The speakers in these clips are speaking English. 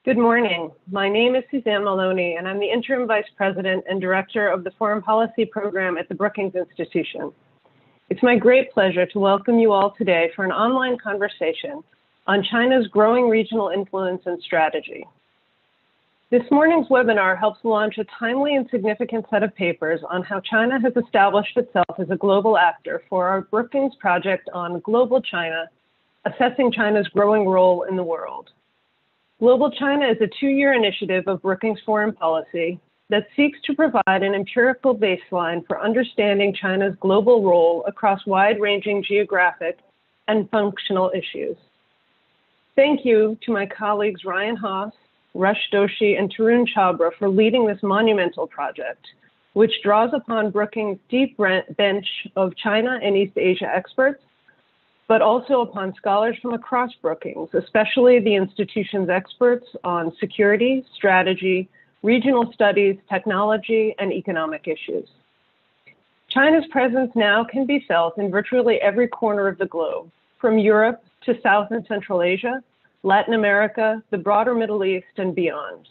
Good morning. My name is Suzanne Maloney, and I'm the Interim Vice President and Director of the Foreign Policy Program at the Brookings Institution. It's my great pleasure to welcome you all today for an online conversation on China's growing regional influence and strategy. This morning's webinar helps launch a timely and significant set of papers on how China has established itself as a global actor for our Brookings project on Global China, assessing China's growing role in the world. Global China is a two-year initiative of Brookings Foreign Policy that seeks to provide an empirical baseline for understanding China's global role across wide-ranging geographic and functional issues. Thank you to my colleagues Ryan Haas, Rush Doshi, and Tarun Chabra for leading this monumental project, which draws upon Brookings' deep bench of China and East Asia experts, but also upon scholars from across Brookings, especially the institution's experts on security, strategy, regional studies, technology, and economic issues. China's presence now can be felt in virtually every corner of the globe, from Europe to South and Central Asia, Latin America, the broader Middle East, and beyond.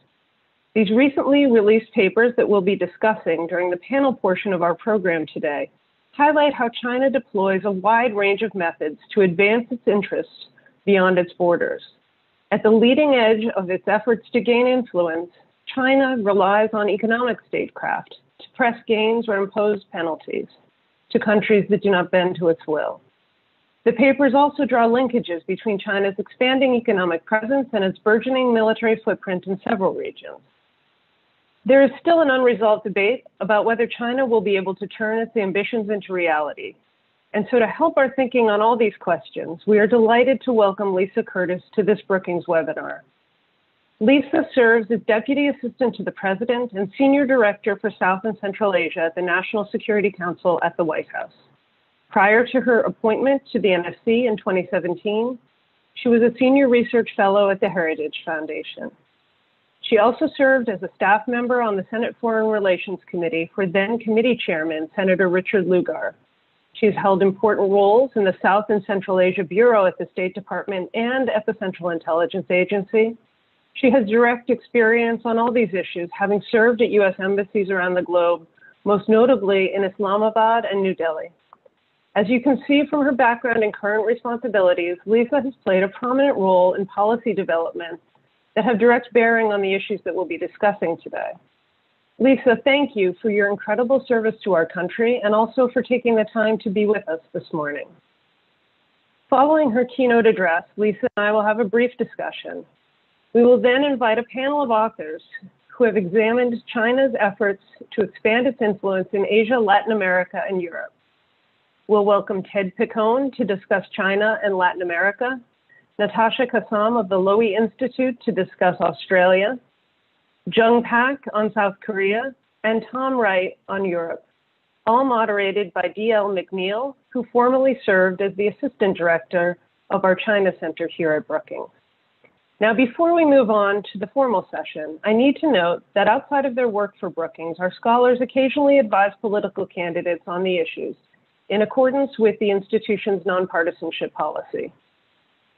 These recently released papers that we'll be discussing during the panel portion of our program today highlight how China deploys a wide range of methods to advance its interests beyond its borders. At the leading edge of its efforts to gain influence, China relies on economic statecraft to press gains or impose penalties to countries that do not bend to its will. The papers also draw linkages between China's expanding economic presence and its burgeoning military footprint in several regions. There is still an unresolved debate about whether China will be able to turn its ambitions into reality. And so to help our thinking on all these questions, we are delighted to welcome Lisa Curtis to this Brookings webinar. Lisa serves as Deputy Assistant to the President and Senior Director for South and Central Asia at the National Security Council at the White House. Prior to her appointment to the NSC in 2017, she was a Senior Research Fellow at the Heritage Foundation. She also served as a staff member on the Senate Foreign Relations Committee for then Committee Chairman, Senator Richard Lugar. She's held important roles in the South and Central Asia Bureau at the State Department and at the Central Intelligence Agency. She has direct experience on all these issues, having served at U.S. embassies around the globe, most notably in Islamabad and New Delhi. As you can see from her background and current responsibilities, Lisa has played a prominent role in policy development that have direct bearing on the issues that we'll be discussing today. Lisa, thank you for your incredible service to our country and also for taking the time to be with us this morning. Following her keynote address, Lisa and I will have a brief discussion. We will then invite a panel of authors who have examined China's efforts to expand its influence in Asia, Latin America, and Europe. We'll welcome Ted Picone to discuss China and Latin America, Natasha Kassam of the Lowy Institute to discuss Australia, Jung Pak on South Korea, and Tom Wright on Europe, all moderated by D.L. McNeil, who formerly served as the Assistant Director of our China Center here at Brookings. Now, before we move on to the formal session, I need to note that outside of their work for Brookings, our scholars occasionally advise political candidates on the issues in accordance with the institution's nonpartisanship policy.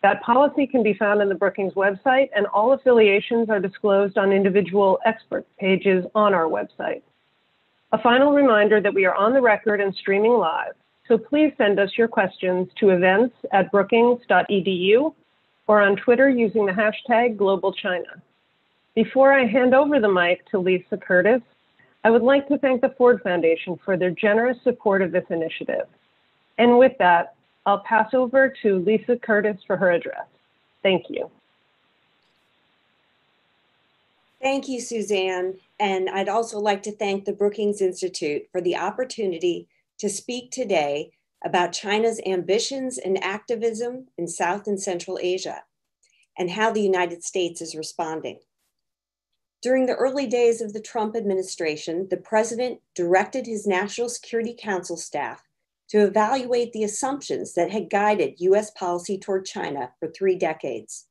That policy can be found on the Brookings website, and all affiliations are disclosed on individual expert pages on our website. A final reminder that we are on the record and streaming live, so please send us your questions to events@brookings.edu or on Twitter using the hashtag #GlobalChina. Before I hand over the mic to Lisa Curtis, I would like to thank the Ford Foundation for their generous support of this initiative. And with that, I'll pass over to Lisa Curtis for her address. Thank you. Thank you, Suzanne. And I'd also like to thank the Brookings Institute for the opportunity to speak today about China's ambitions and activism in South and Central Asia and how the United States is responding. During the early days of the Trump administration, the president directed his National Security Council staff to evaluate the assumptions that had guided US policy toward China for 3 decades.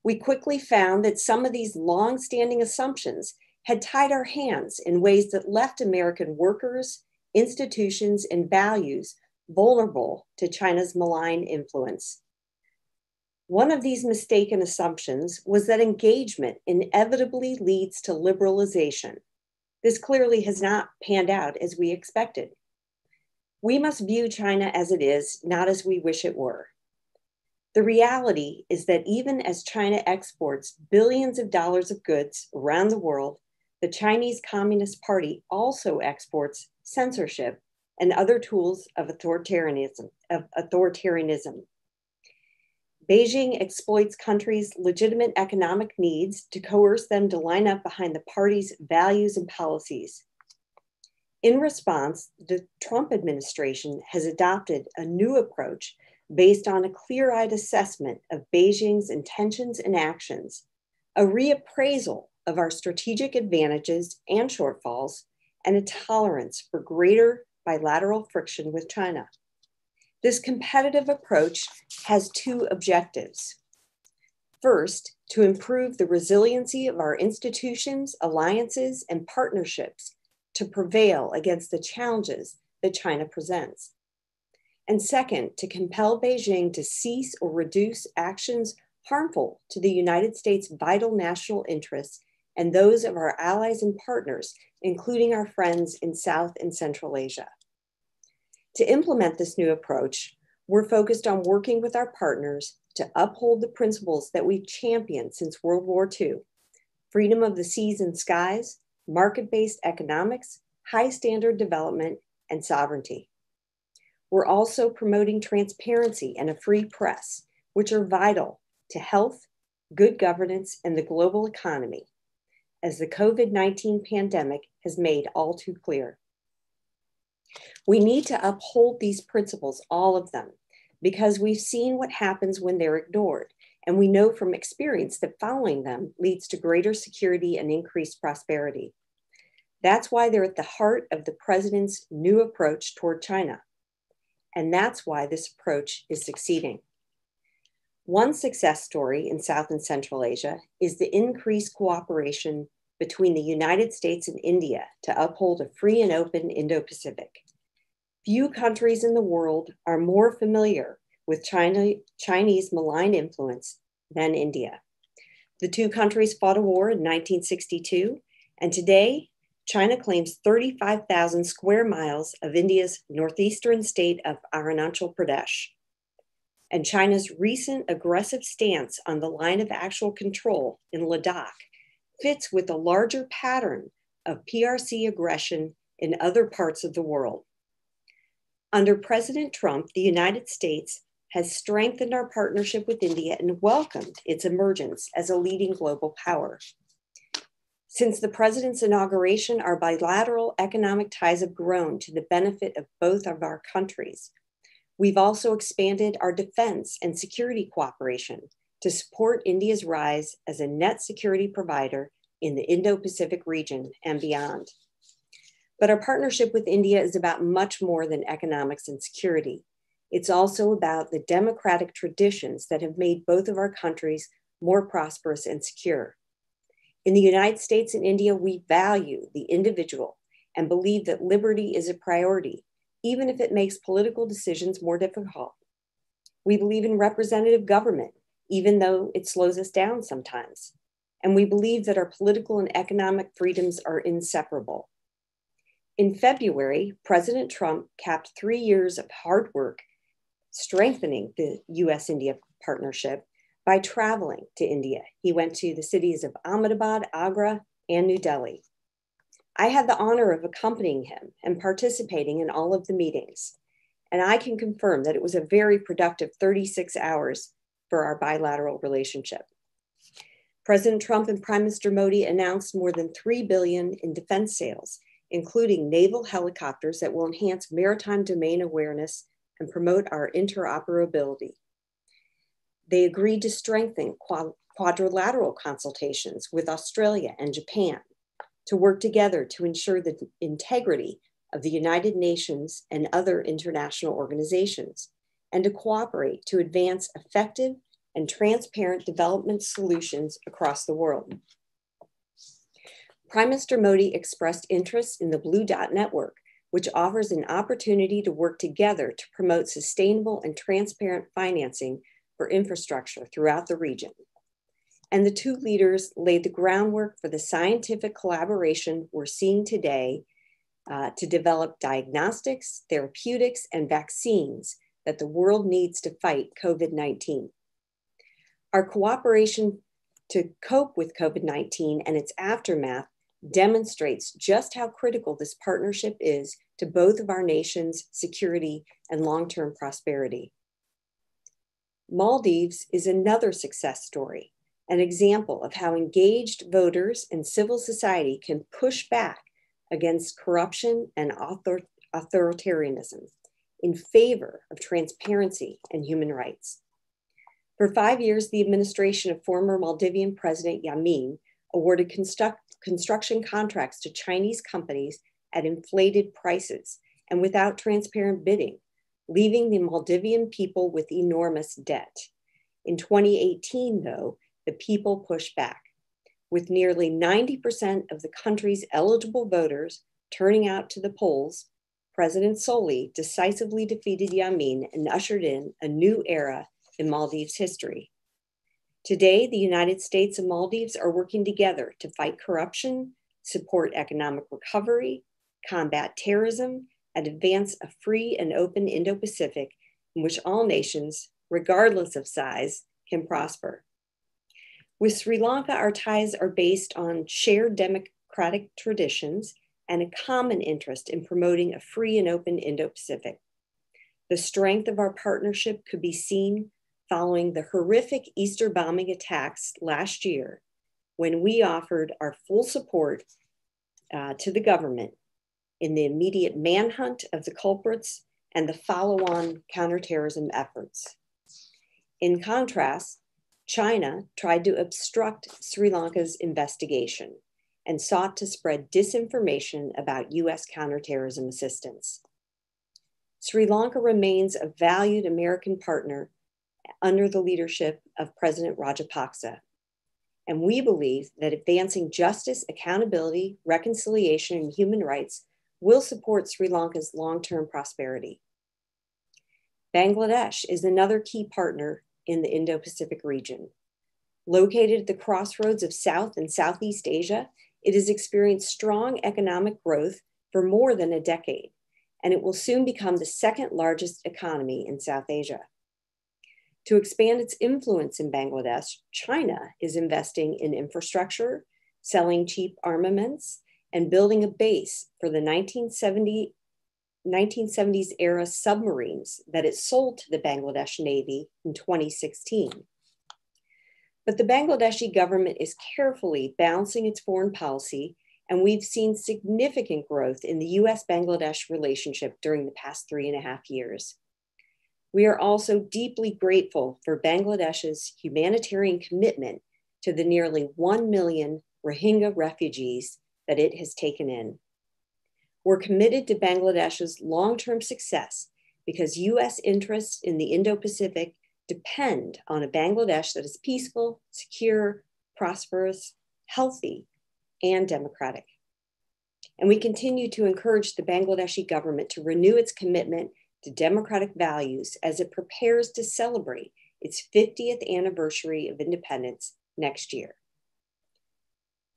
We quickly found that some of these long-standing assumptions had tied our hands in ways that left American workers, institutions, and values vulnerable to China's malign influence. One of these mistaken assumptions was that engagement inevitably leads to liberalization. This clearly has not panned out as we expected. We must view China as it is, not as we wish it were. The reality is that even as China exports billions of dollars of goods around the world, the Chinese Communist Party also exports censorship and other tools of authoritarianism. Beijing exploits countries' legitimate economic needs to coerce them to line up behind the party's values and policies. In response, the Trump administration has adopted a new approach based on a clear-eyed assessment of Beijing's intentions and actions, a reappraisal of our strategic advantages and shortfalls, and a tolerance for greater bilateral friction with China. This competitive approach has two objectives. First, to improve the resiliency of our institutions, alliances, and partnerships to prevail against the challenges that China presents. And second, to compel Beijing to cease or reduce actions harmful to the United States' vital national interests and those of our allies and partners, including our friends in South and Central Asia. To implement this new approach, we're focused on working with our partners to uphold the principles that we've championed since World War II: freedom of the seas and skies, market-based economics, high standard development, and sovereignty. We're also promoting transparency and a free press, which are vital to health, good governance, and the global economy, as the COVID-19 pandemic has made all too clear. We need to uphold these principles, all of them, because we've seen what happens when they're ignored, and we know from experience that following them leads to greater security and increased prosperity. That's why they're at the heart of the president's new approach toward China. And that's why this approach is succeeding. One success story in South and Central Asia is the increased cooperation between the United States and India to uphold a free and open Indo-Pacific. Few countries in the world are more familiar with Chinese malign influence than India. The two countries fought a war in 1962, and today, China claims 35,000 square miles of India's northeastern state of Arunachal Pradesh. And China's recent aggressive stance on the line of actual control in Ladakh fits with a larger pattern of PRC aggression in other parts of the world. Under President Trump, the United States has strengthened our partnership with India and welcomed its emergence as a leading global power. Since the president's inauguration, our bilateral economic ties have grown to the benefit of both of our countries. We've also expanded our defense and security cooperation to support India's rise as a net security provider in the Indo-Pacific region and beyond. But our partnership with India is about much more than economics and security. It's also about the democratic traditions that have made both of our countries more prosperous and secure. In the United States and India, we value the individual and believe that liberty is a priority, even if it makes political decisions more difficult. We believe in representative government, even though it slows us down sometimes. And we believe that our political and economic freedoms are inseparable. In February, President Trump capped 3 years of hard work strengthening the US-India partnership by traveling to India. He went to the cities of Ahmedabad, Agra, and New Delhi. I had the honor of accompanying him and participating in all of the meetings, and I can confirm that it was a very productive 36 hours for our bilateral relationship. President Trump and Prime Minister Modi announced more than $3 billion in defense sales, including naval helicopters that will enhance maritime domain awareness and promote our interoperability. They agreed to strengthen quadrilateral consultations with Australia and Japan to work together to ensure the integrity of the United Nations and other international organizations, and to cooperate to advance effective and transparent development solutions across the world. Prime Minister Modi expressed interest in the Blue Dot Network, which offers an opportunity to work together to promote sustainable and transparent financing for infrastructure throughout the region. And the two leaders laid the groundwork for the scientific collaboration we're seeing today to develop diagnostics, therapeutics, and vaccines that the world needs to fight COVID-19. Our cooperation to cope with COVID-19 and its aftermath demonstrates just how critical this partnership is to both of our nations' security and long-term prosperity. Maldives is another success story, an example of how engaged voters and civil society can push back against corruption and authoritarianism in favor of transparency and human rights. For 5 years, the administration of former Maldivian President Yamin awarded construction contracts to Chinese companies at inflated prices and without transparent bidding, leaving the Maldivian people with enormous debt. In 2018, though, the people pushed back, with nearly 90% of the country's eligible voters turning out to the polls. President Soli decisively defeated Yamin and ushered in a new era in Maldives history. Today, the United States and Maldives are working together to fight corruption, support economic recovery, combat terrorism, and advance a free and open Indo-Pacific in which all nations, regardless of size, can prosper. With Sri Lanka, our ties are based on shared democratic traditions and a common interest in promoting a free and open Indo-Pacific. The strength of our partnership could be seen following the horrific Easter bombing attacks last year, when we offered our full support to the government in the immediate manhunt of the culprits and the follow-on counterterrorism efforts. In contrast, China tried to obstruct Sri Lanka's investigation and sought to spread disinformation about US counterterrorism assistance. Sri Lanka remains a valued American partner under the leadership of President Rajapaksa. And we believe that advancing justice, accountability, reconciliation, and human rights will support Sri Lanka's long-term prosperity. Bangladesh is another key partner in the Indo-Pacific region. Located at the crossroads of South and Southeast Asia, it has experienced strong economic growth for more than a decade, and it will soon become the second largest economy in South Asia. To expand its influence in Bangladesh, China is investing in infrastructure, selling cheap armaments, and building a base for the 1970s era submarines that it sold to the Bangladesh Navy in 2016. But the Bangladeshi government is carefully balancing its foreign policy, and we've seen significant growth in the US-Bangladesh relationship during the past 3.5 years. We are also deeply grateful for Bangladesh's humanitarian commitment to the nearly 1 million Rohingya refugees that it has taken in. We're committed to Bangladesh's long-term success because US interests in the Indo-Pacific depend on a Bangladesh that is peaceful, secure, prosperous, healthy, and democratic. And we continue to encourage the Bangladeshi government to renew its commitment to democratic values as it prepares to celebrate its 50th anniversary of independence next year.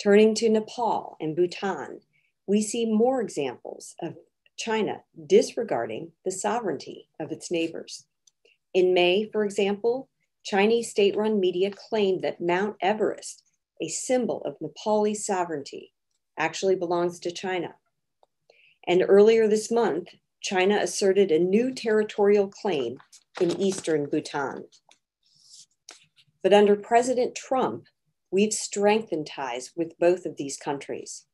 Turning to Nepal and Bhutan, we see more examples of China disregarding the sovereignty of its neighbors. In May, for example, Chinese state-run media claimed that Mount Everest, a symbol of Nepali sovereignty, actually belongs to China. And earlier this month, China asserted a new territorial claim in eastern Bhutan. But under President Trump, we've strengthened ties with both of these countries.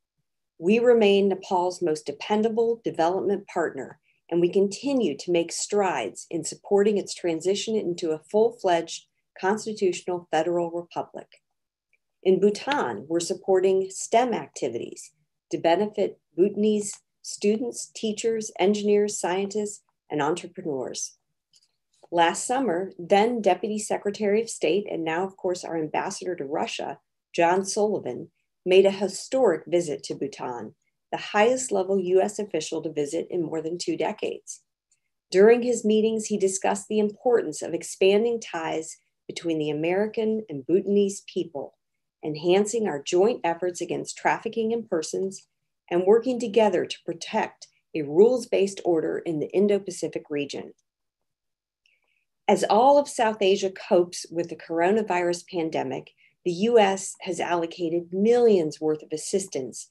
We remain Nepal's most dependable development partner, and we continue to make strides in supporting its transition into a full-fledged constitutional federal republic. In Bhutan, we're supporting STEM activities to benefit Bhutanese students, teachers, engineers, scientists, and entrepreneurs. Last summer, then Deputy Secretary of State, and now, of course, our ambassador to Russia, John Sullivan, made a historic visit to Bhutan, the highest level US official to visit in more than 2 decades. During his meetings, he discussed the importance of expanding ties between the American and Bhutanese people, enhancing our joint efforts against trafficking in persons, and working together to protect a rules-based order in the Indo-Pacific region. As all of South Asia copes with the coronavirus pandemic, the US has allocated millions worth of assistance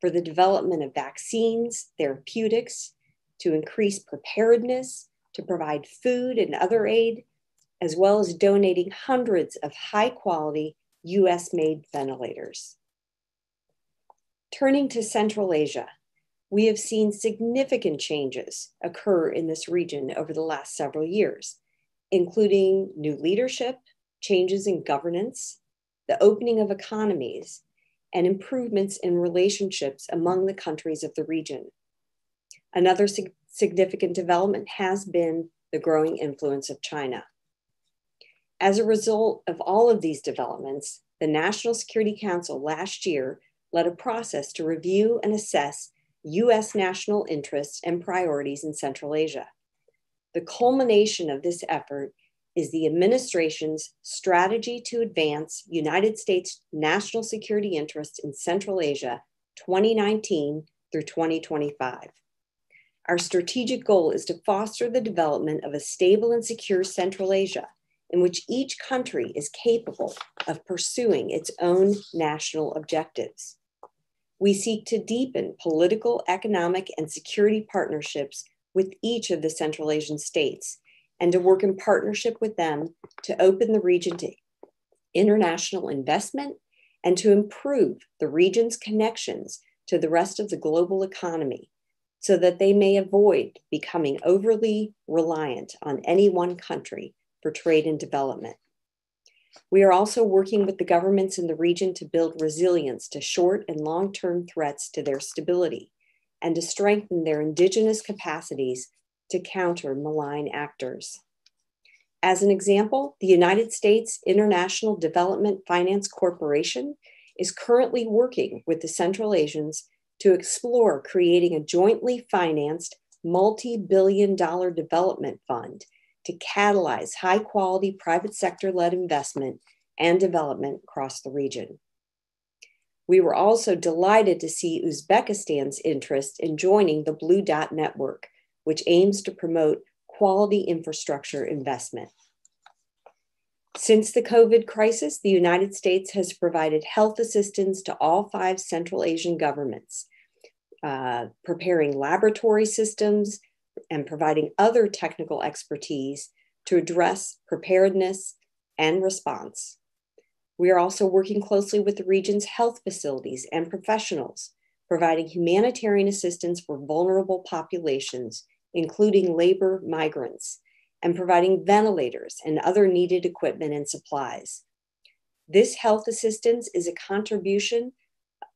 for the development of vaccines, therapeutics, to increase preparedness, to provide food and other aid, as well as donating hundreds of high-quality US-made ventilators. Turning to Central Asia, we have seen significant changes occur in this region over the last several years, including new leadership, changes in governance, the opening of economies, and improvements in relationships among the countries of the region. Another significant development has been the growing influence of China. As a result of all of these developments, the National Security Council last year led a process to review and assess US national interests and priorities in Central Asia. The culmination of this effort is the administration's strategy to advance United States national security interests in Central Asia 2019 through 2025. Our strategic goal is to foster the development of a stable and secure Central Asia in which each country is capable of pursuing its own national objectives. We seek to deepen political, economic, and security partnerships with each of the Central Asian states and to work in partnership with them to open the region to international investment and to improve the region's connections to the rest of the global economy so that they may avoid becoming overly reliant on any one country for trade and development. We are also working with the governments in the region to build resilience to short and long-term threats to their stability and to strengthen their indigenous capacities to counter malign actors. As an example, the United States International Development Finance Corporation is currently working with the Central Asians to explore creating a jointly financed multi-billion-dollar development fund to catalyze high-quality private sector-led investment and development across the region. We were also delighted to see Uzbekistan's interest in joining the Blue Dot Network, which aims to promote quality infrastructure investment. Since the COVID crisis, the United States has provided health assistance to all 5 Central Asian governments, preparing laboratory systems and providing other technical expertise to address preparedness and response. We are also working closely with the region's health facilities and professionals, providing humanitarian assistance for vulnerable populations, including labor migrants, and providing ventilators and other needed equipment and supplies. This health assistance is a contribution,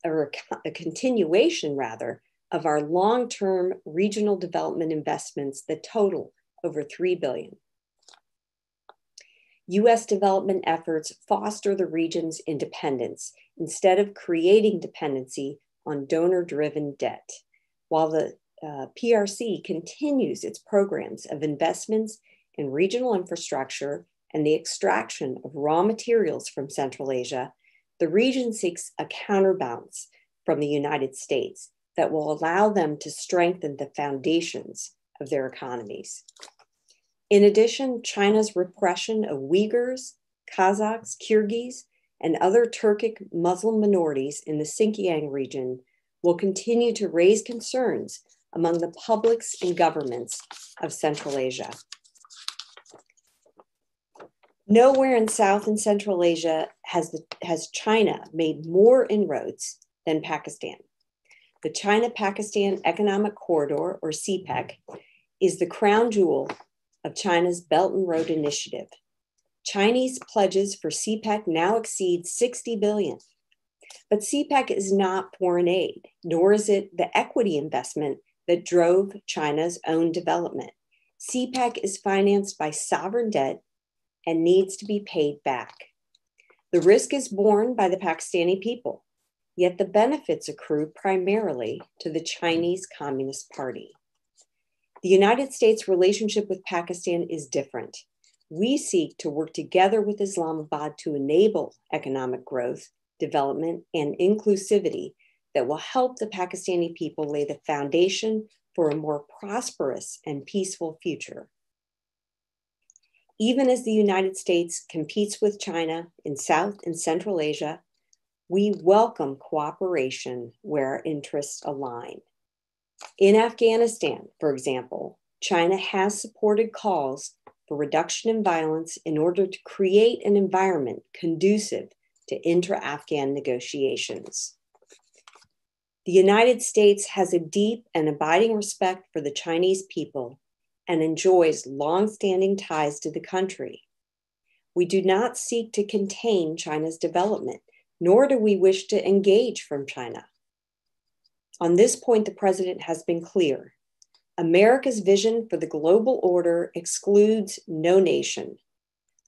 or a continuation rather, of our long-term regional development investments that total over $3 billion. US development efforts foster the region's independence instead of creating dependency on donor-driven debt, while the PRC continues its programs of investments in regional infrastructure and the extraction of raw materials from Central Asia. The region seeks a counterbalance from the United States that will allow them to strengthen the foundations of their economies. In addition, China's repression of Uyghurs, Kazakhs, Kyrgyz, and other Turkic Muslim minorities in the Xinjiang region will continue to raise concerns among the publics and governments of Central Asia. Nowhere in South and Central Asia has China made more inroads than Pakistan. The China-Pakistan Economic Corridor, or CPEC, is the crown jewel of China's Belt and Road Initiative. Chinese pledges for CPEC now exceed $60 billion. But CPEC is not foreign aid, nor is it the equity investment that drove China's own development. CPEC is financed by sovereign debt and needs to be paid back. The risk is borne by the Pakistani people, yet the benefits accrue primarily to the Chinese Communist Party. The United States' relationship with Pakistan is different. We seek to work together with Islamabad to enable economic growth, development, and inclusivity that will help the Pakistani people lay the foundation for a more prosperous and peaceful future. Even as the United States competes with China in South and Central Asia, we welcome cooperation where our interests align. In Afghanistan, for example, China has supported calls for reduction in violence in order to create an environment conducive to intra-Afghan negotiations. The United States has a deep and abiding respect for the Chinese people and enjoys long-standing ties to the country. We do not seek to contain China's development, nor do we wish to engage from China. On this point, the president has been clear. America's vision for the global order excludes no nation.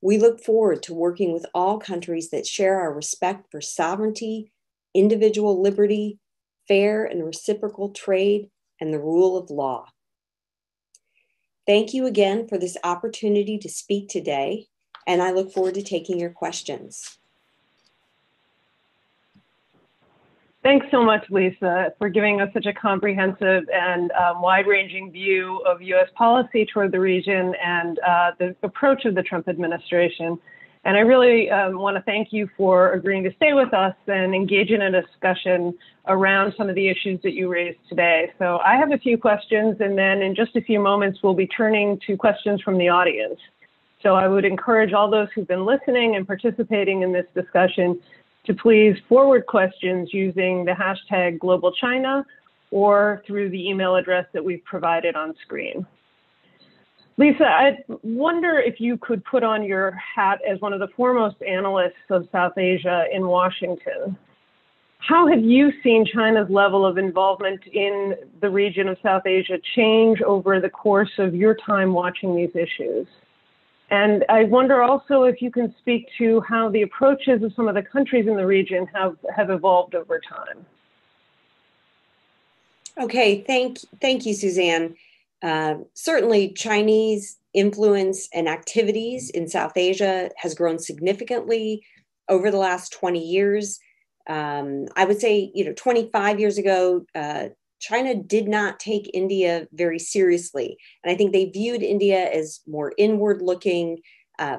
We look forward to working with all countries that share our respect for sovereignty, individual liberty, fair and reciprocal trade, and the rule of law. Thank you again for this opportunity to speak today, and I look forward to taking your questions. Thanks so much, Lisa, for giving us such a comprehensive and wide-ranging view of U.S. policy toward the region and the approach of the Trump administration. And I really want to thank you for agreeing to stay with us and engage in a discussion around some of the issues that you raised today. So I have a few questions, and then in just a few moments, we'll be turning to questions from the audience. So I would encourage all those who've been listening and participating in this discussion to please forward questions using the hashtag #GlobalChina or through the email address that we've provided on screen. Lisa, I wonder if you could put on your hat as one of the foremost analysts of South Asia in Washington. How have you seen China's level of involvement in the region of South Asia change over the course of your time watching these issues? And I wonder also if you can speak to how the approaches of some of the countries in the region have evolved over time. Okay, thank you, Suzanne. Certainly, Chinese influence and activities in South Asia has grown significantly over the last 20 years. I would say, 25 years ago, China did not take India very seriously. And I think they viewed India as more inward looking,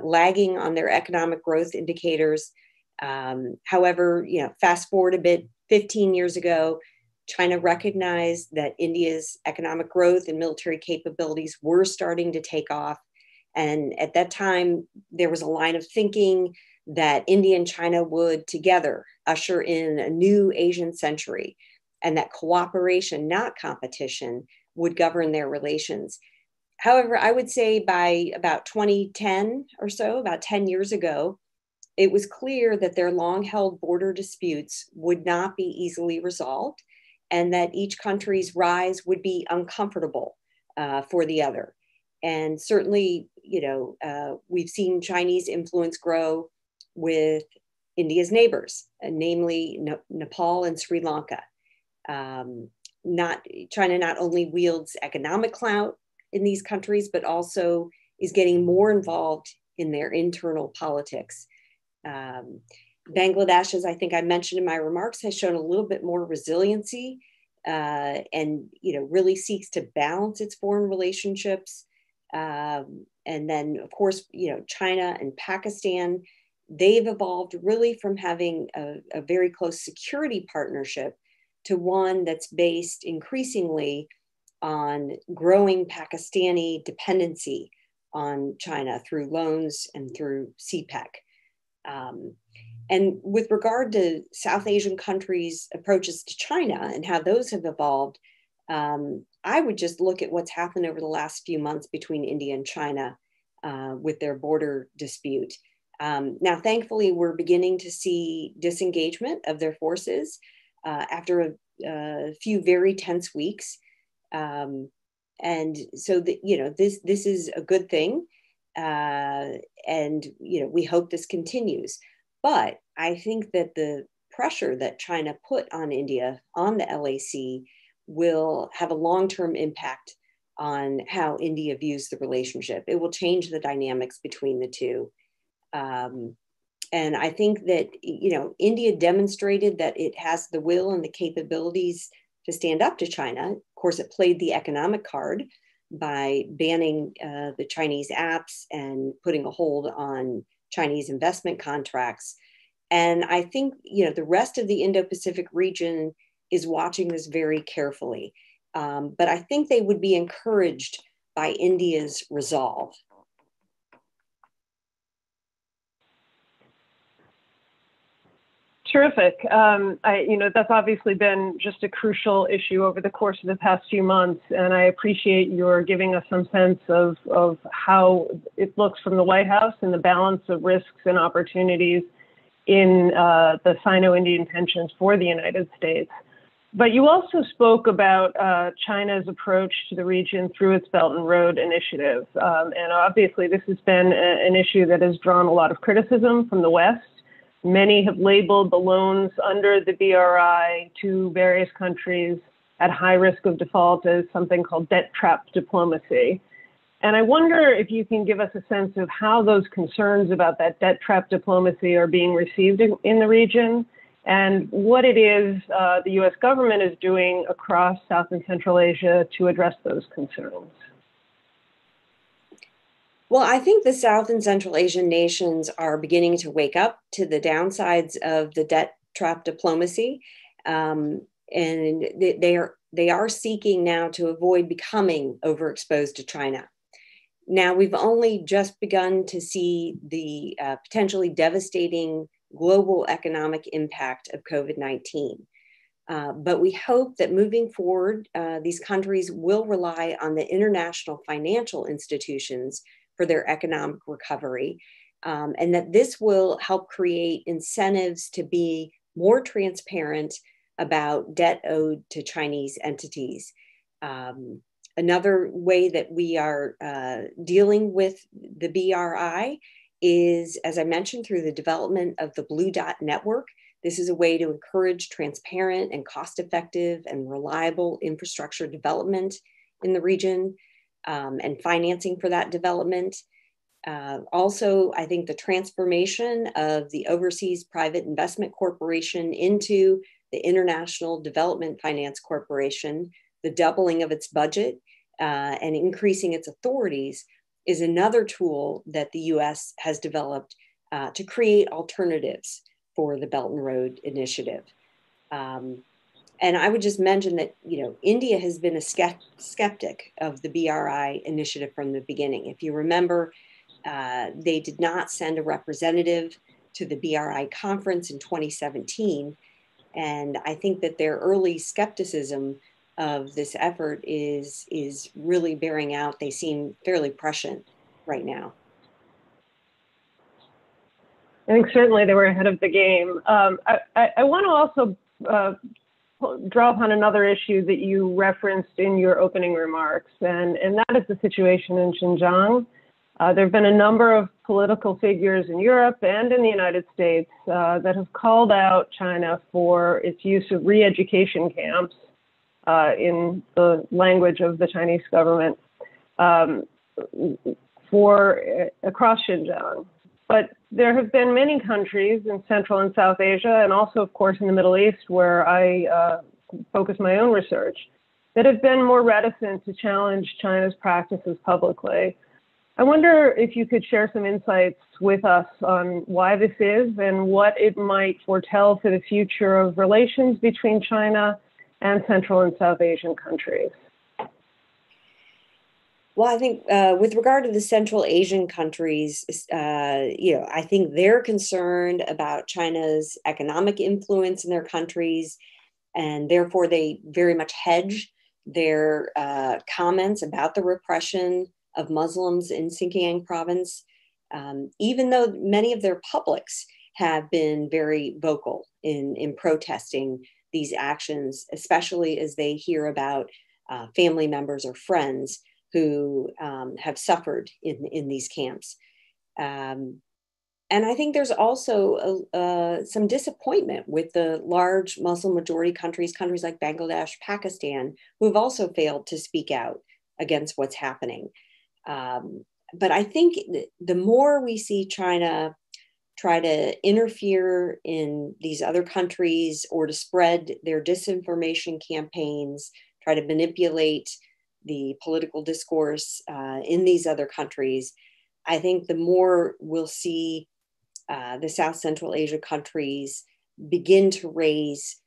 lagging on their economic growth indicators. However, fast forward a bit, 15 years ago, China recognized that India's economic growth and military capabilities were starting to take off. And at that time, there was a line of thinking that India and China would together usher in a new Asian century, and that cooperation, not competition, would govern their relations. However, I would say by about 2010 or so, about 10 years ago, it was clear that their long-held border disputes would not be easily resolved, and that each country's rise would be uncomfortable for the other. And certainly, we've seen Chinese influence grow with India's neighbors, namely Nepal and Sri Lanka. China not only wields economic clout in these countries, but also is getting more involved in their internal politics. Bangladesh, as I think I mentioned in my remarks, has shown a little bit more resiliency and really seeks to balance its foreign relationships. And then, of course, China and Pakistan, they've evolved really from having a very close security partnership to one that's based increasingly on growing Pakistani dependency on China through loans and through CPEC. And with regard to South Asian countries' approaches to China and how those have evolved, I would just look at what's happened over the last few months between India and China with their border dispute. Now, thankfully, we're beginning to see disengagement of their forces after a few very tense weeks. And so, this is a good thing. And, we hope this continues. But I think that the pressure that China put on India, on the LAC, will have a long-term impact on how India views the relationship. It will change the dynamics between the two. And I think that, India demonstrated that it has the will and the capabilities to stand up to China. Of course, it played the economic card by banning the Chinese apps and putting a hold on Chinese investment contracts. And I think, the rest of the Indo-Pacific region is watching this very carefully. But I think they would be encouraged by India's resolve. Terrific. That's obviously been just a crucial issue over the course of the past few months, and I appreciate your giving us some sense of how it looks from the White House and the balance of risks and opportunities in the Sino-Indian tensions for the United States. But you also spoke about China's approach to the region through its Belt and Road Initiative. And obviously, this has been an issue that has drawn a lot of criticism from the West. Many have labeled the loans under the BRI to various countries at high risk of default as something called debt trap diplomacy. And I wonder if you can give us a sense of how those concerns about that debt trap diplomacy are being received in the region, and what it is the U.S. government is doing across South and Central Asia to address those concerns. Well, I think the South and Central Asian nations are beginning to wake up to the downsides of the debt trap diplomacy, and they are seeking now to avoid becoming overexposed to China. Now, we've only just begun to see the potentially devastating global economic impact of COVID-19. But we hope that moving forward, these countries will rely on the international financial institutions for their economic recovery, and that this will help create incentives to be more transparent about debt owed to Chinese entities. Another way that we are dealing with the BRI is, as I mentioned, through the development of the Blue Dot Network. This is a way to encourage transparent and cost-effective and reliable infrastructure development in the region, and financing for that development. Also, I think the transformation of the Overseas Private Investment Corporation into the International Development Finance Corporation, the doubling of its budget and increasing its authorities is another tool that the US has developed to create alternatives for the Belt and Road Initiative. And I would just mention that, India has been a skeptic of the BRI initiative from the beginning. If you remember, they did not send a representative to the BRI conference in 2017. And I think that their early skepticism of this effort is really bearing out. They seem fairly prescient right now. I think certainly they were ahead of the game. I want to also draw upon another issue that you referenced in your opening remarks, and that is the situation in Xinjiang. There have been a number of political figures in Europe and in the United States that have called out China for its use of re-education camps, in the language of the Chinese government, across Xinjiang. But there have been many countries in Central and South Asia, and also, of course, in the Middle East, where I focus my own research, that have been more reticent to challenge China's practices publicly. I wonder if you could share some insights with us on why this is and what it might foretell for the future of relations between China and Central and South Asian countries. Well, I think with regard to the Central Asian countries, I think they're concerned about China's economic influence in their countries, and therefore they very much hedge their comments about the repression of Muslims in Xinjiang province, even though many of their publics have been very vocal in protesting these actions, especially as they hear about family members or friends who have suffered in these camps. And I think there's also some disappointment with the large Muslim majority countries like Bangladesh, Pakistan, who have also failed to speak out against what's happening. But I think the more we see China try to interfere in these other countries or to spread their disinformation campaigns, try to manipulate the political discourse in these other countries, I think the more we'll see the South Central Asia countries begin to raise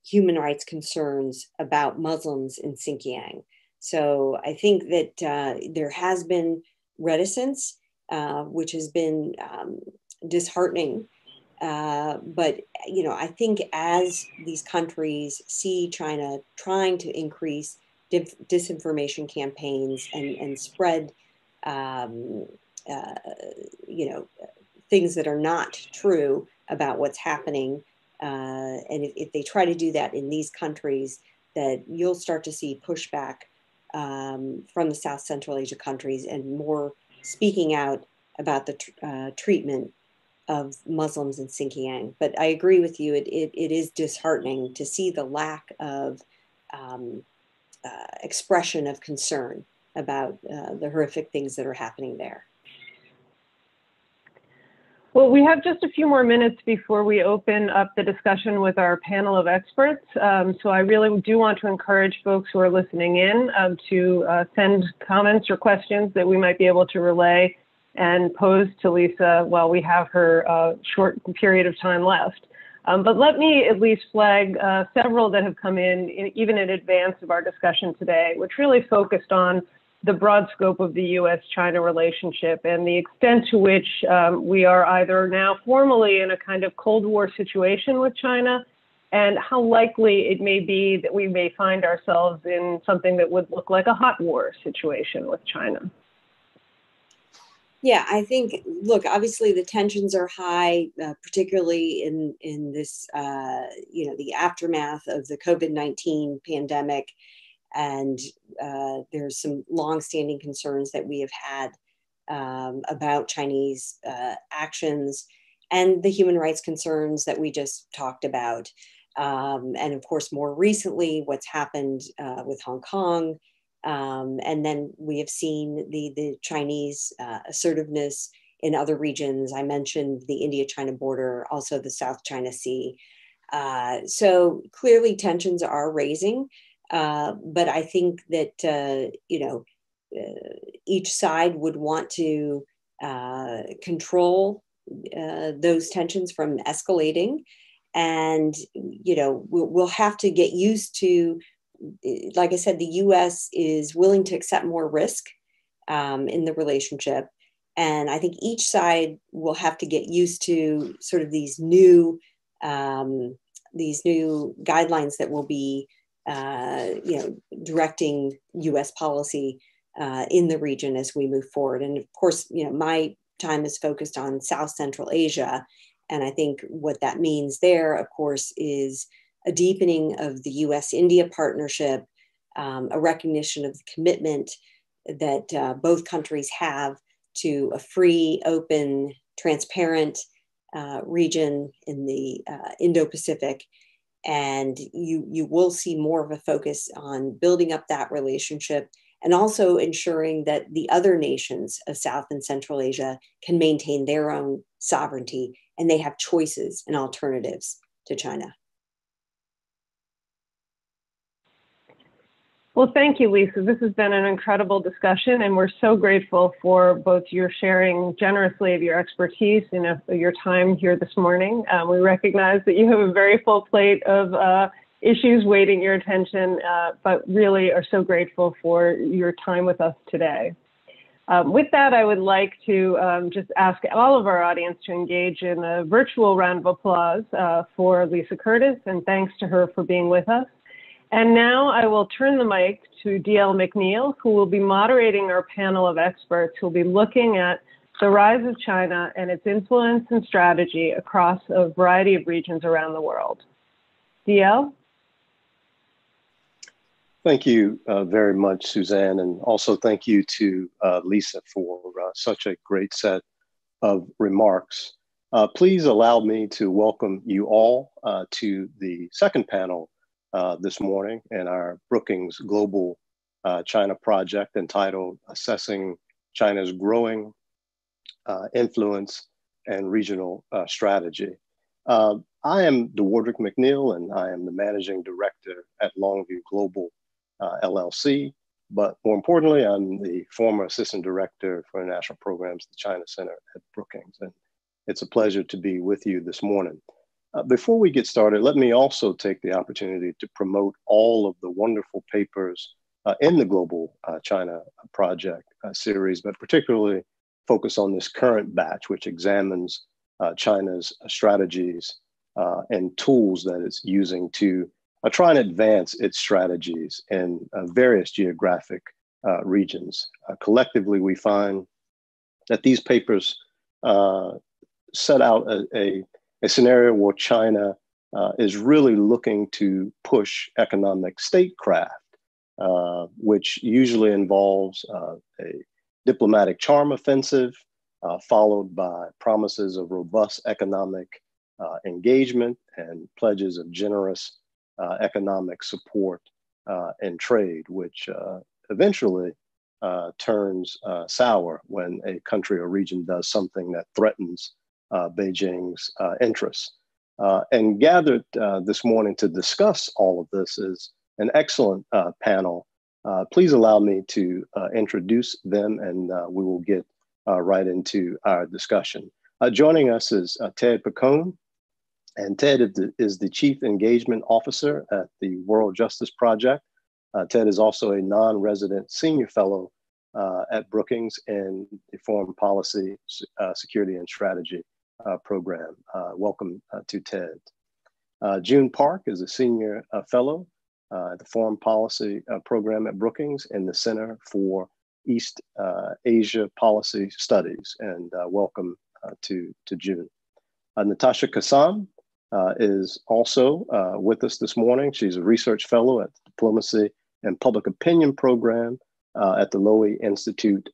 human rights concerns about Muslims in Xinjiang. So I think that there has been reticence, which has been disheartening. But I think as these countries see China trying to increase disinformation campaigns and spread, things that are not true about what's happening, and if they try to do that in these countries, that you'll start to see pushback from the South Central Asia countries and more speaking out about the treatment of Muslims in Xinjiang. But I agree with you, it is disheartening to see the lack of expression of concern about the horrific things that are happening there. Well, we have just a few more minutes before we open up the discussion with our panel of experts. So I really do want to encourage folks who are listening in to send comments or questions that we might be able to relay and pose to Lisa while we have her short period of time left. But let me at least flag several that have come in even in advance of our discussion today, which really focused on the broad scope of the U.S.-China relationship and the extent to which we are either now formally in a kind of Cold War situation with China, and how likely it may be that we may find ourselves in something that would look like a hot war situation with China. Yeah, I think, look, obviously the tensions are high, particularly in this, the aftermath of the COVID-19 pandemic. And there's some longstanding concerns that we have had about Chinese actions and the human rights concerns that we just talked about. And of course, more recently, what's happened with Hong Kong. And then we have seen the Chinese assertiveness in other regions. I mentioned the India-China border, also the South China Sea. So clearly tensions are raising. But I think that, each side would want to control those tensions from escalating. And, we'll have to get used to, like I said, the U.S. is willing to accept more risk in the relationship. And I think each side will have to get used to sort of these new guidelines that will be directing U.S. policy in the region as we move forward. And of course, my time is focused on South Central Asia. And I think what that means there, of course, is a deepening of the U.S.-India partnership, a recognition of the commitment that both countries have to a free, open, transparent region in the Indo-Pacific. And you will see more of a focus on building up that relationship and also ensuring that the other nations of South and Central Asia can maintain their own sovereignty and they have choices and alternatives to China. Well, thank you, Lisa. This has been an incredible discussion, and we're so grateful for both your sharing generously of your expertise and your time here this morning. We recognize that you have a very full plate of issues waiting your attention, but really are so grateful for your time with us today. With that, I would like to just ask all of our audience to engage in a virtual round of applause for Lisa Curtis, and thanks to her for being with us. And now I will turn the mic to D.L. McNeil, who will be moderating our panel of experts who will be looking at the rise of China and its influence and strategy across a variety of regions around the world. D.L.? Thank you very much, Suzanne, and also thank you to Lisa for such a great set of remarks. Please allow me to welcome you all to the second panel this morning in our Brookings Global China project entitled Assessing China's Growing Influence and Regional Strategy. I am DeWardrick McNeil, and I am the Managing Director at Longview Global LLC. But more importantly, I'm the former Assistant Director for International Programs at the China Center at Brookings. And it's a pleasure to be with you this morning. Before we get started, let me also take the opportunity to promote all of the wonderful papers in the Global China Project series, but particularly focus on this current batch, which examines China's strategies and tools that it's using to try and advance its strategies in various geographic regions. Collectively, we find that these papers set out a scenario where China is really looking to push economic statecraft, which usually involves a diplomatic charm offensive, followed by promises of robust economic engagement and pledges of generous economic support and trade, which eventually turns sour when a country or region does something that threatens Beijing's interests. And gathered this morning to discuss all of this is an excellent panel. Please allow me to introduce them, and we will get right into our discussion. Joining us is Ted Picone, and Ted is the Chief Engagement Officer at the World Justice Project. Ted is also a non-resident senior fellow at Brookings in the Foreign Policy, Security and Strategy program. Welcome to Ted. June Park is a senior fellow at the Foreign Policy program at Brookings in the Center for East Asia Policy Studies, and welcome to June. Natasha Kassam is also with us this morning. She's a research fellow at the Diplomacy and Public Opinion program at the Lowy Institute,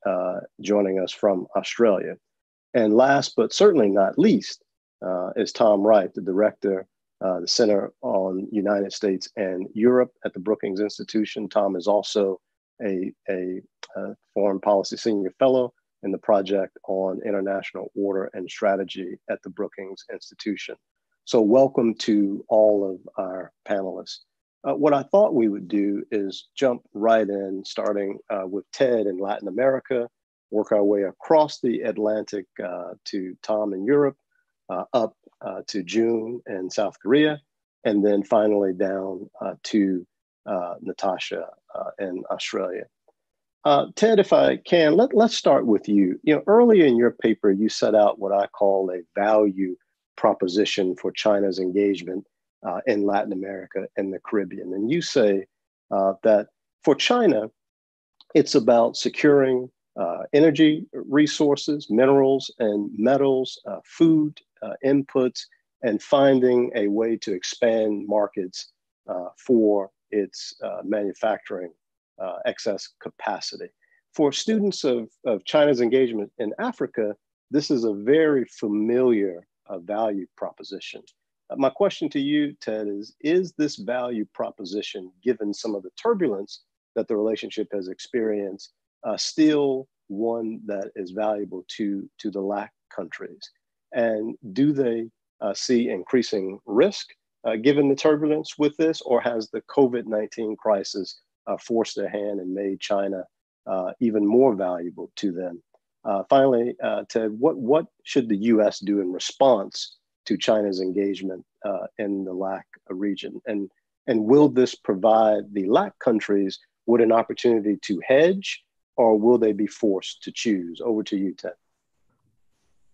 joining us from Australia. And last but certainly not least is Tom Wright, the director, the Center on United States and Europe at the Brookings Institution. Tom is also a foreign policy senior fellow in the project on international order and strategy at the Brookings Institution. So welcome to all of our panelists. What I thought we would do is jump right in, starting with Ted in Latin America, work our way across the Atlantic to Tom in Europe, up to June in South Korea, and then finally down to Natasha in Australia. Ted, if I can, let's start with you. Earlier in your paper, you set out what I call a value proposition for China's engagement in Latin America and the Caribbean. And you say that for China, it's about securing energy resources, minerals and metals, food inputs, and finding a way to expand markets for its manufacturing excess capacity. For students of China's engagement in Africa, this is a very familiar value proposition. My question to you, Ted, is this value proposition, given some of the turbulence that the relationship has experienced, still one that is valuable to the LAC countries? And do they see increasing risk given the turbulence with this, or has the COVID-19 crisis forced their hand and made China even more valuable to them? Finally, Ted, what should the U.S. do in response to China's engagement in the LAC region? And will this provide the LAC countries with an opportunity to hedge, or will they be forced to choose? Over to you, Ted.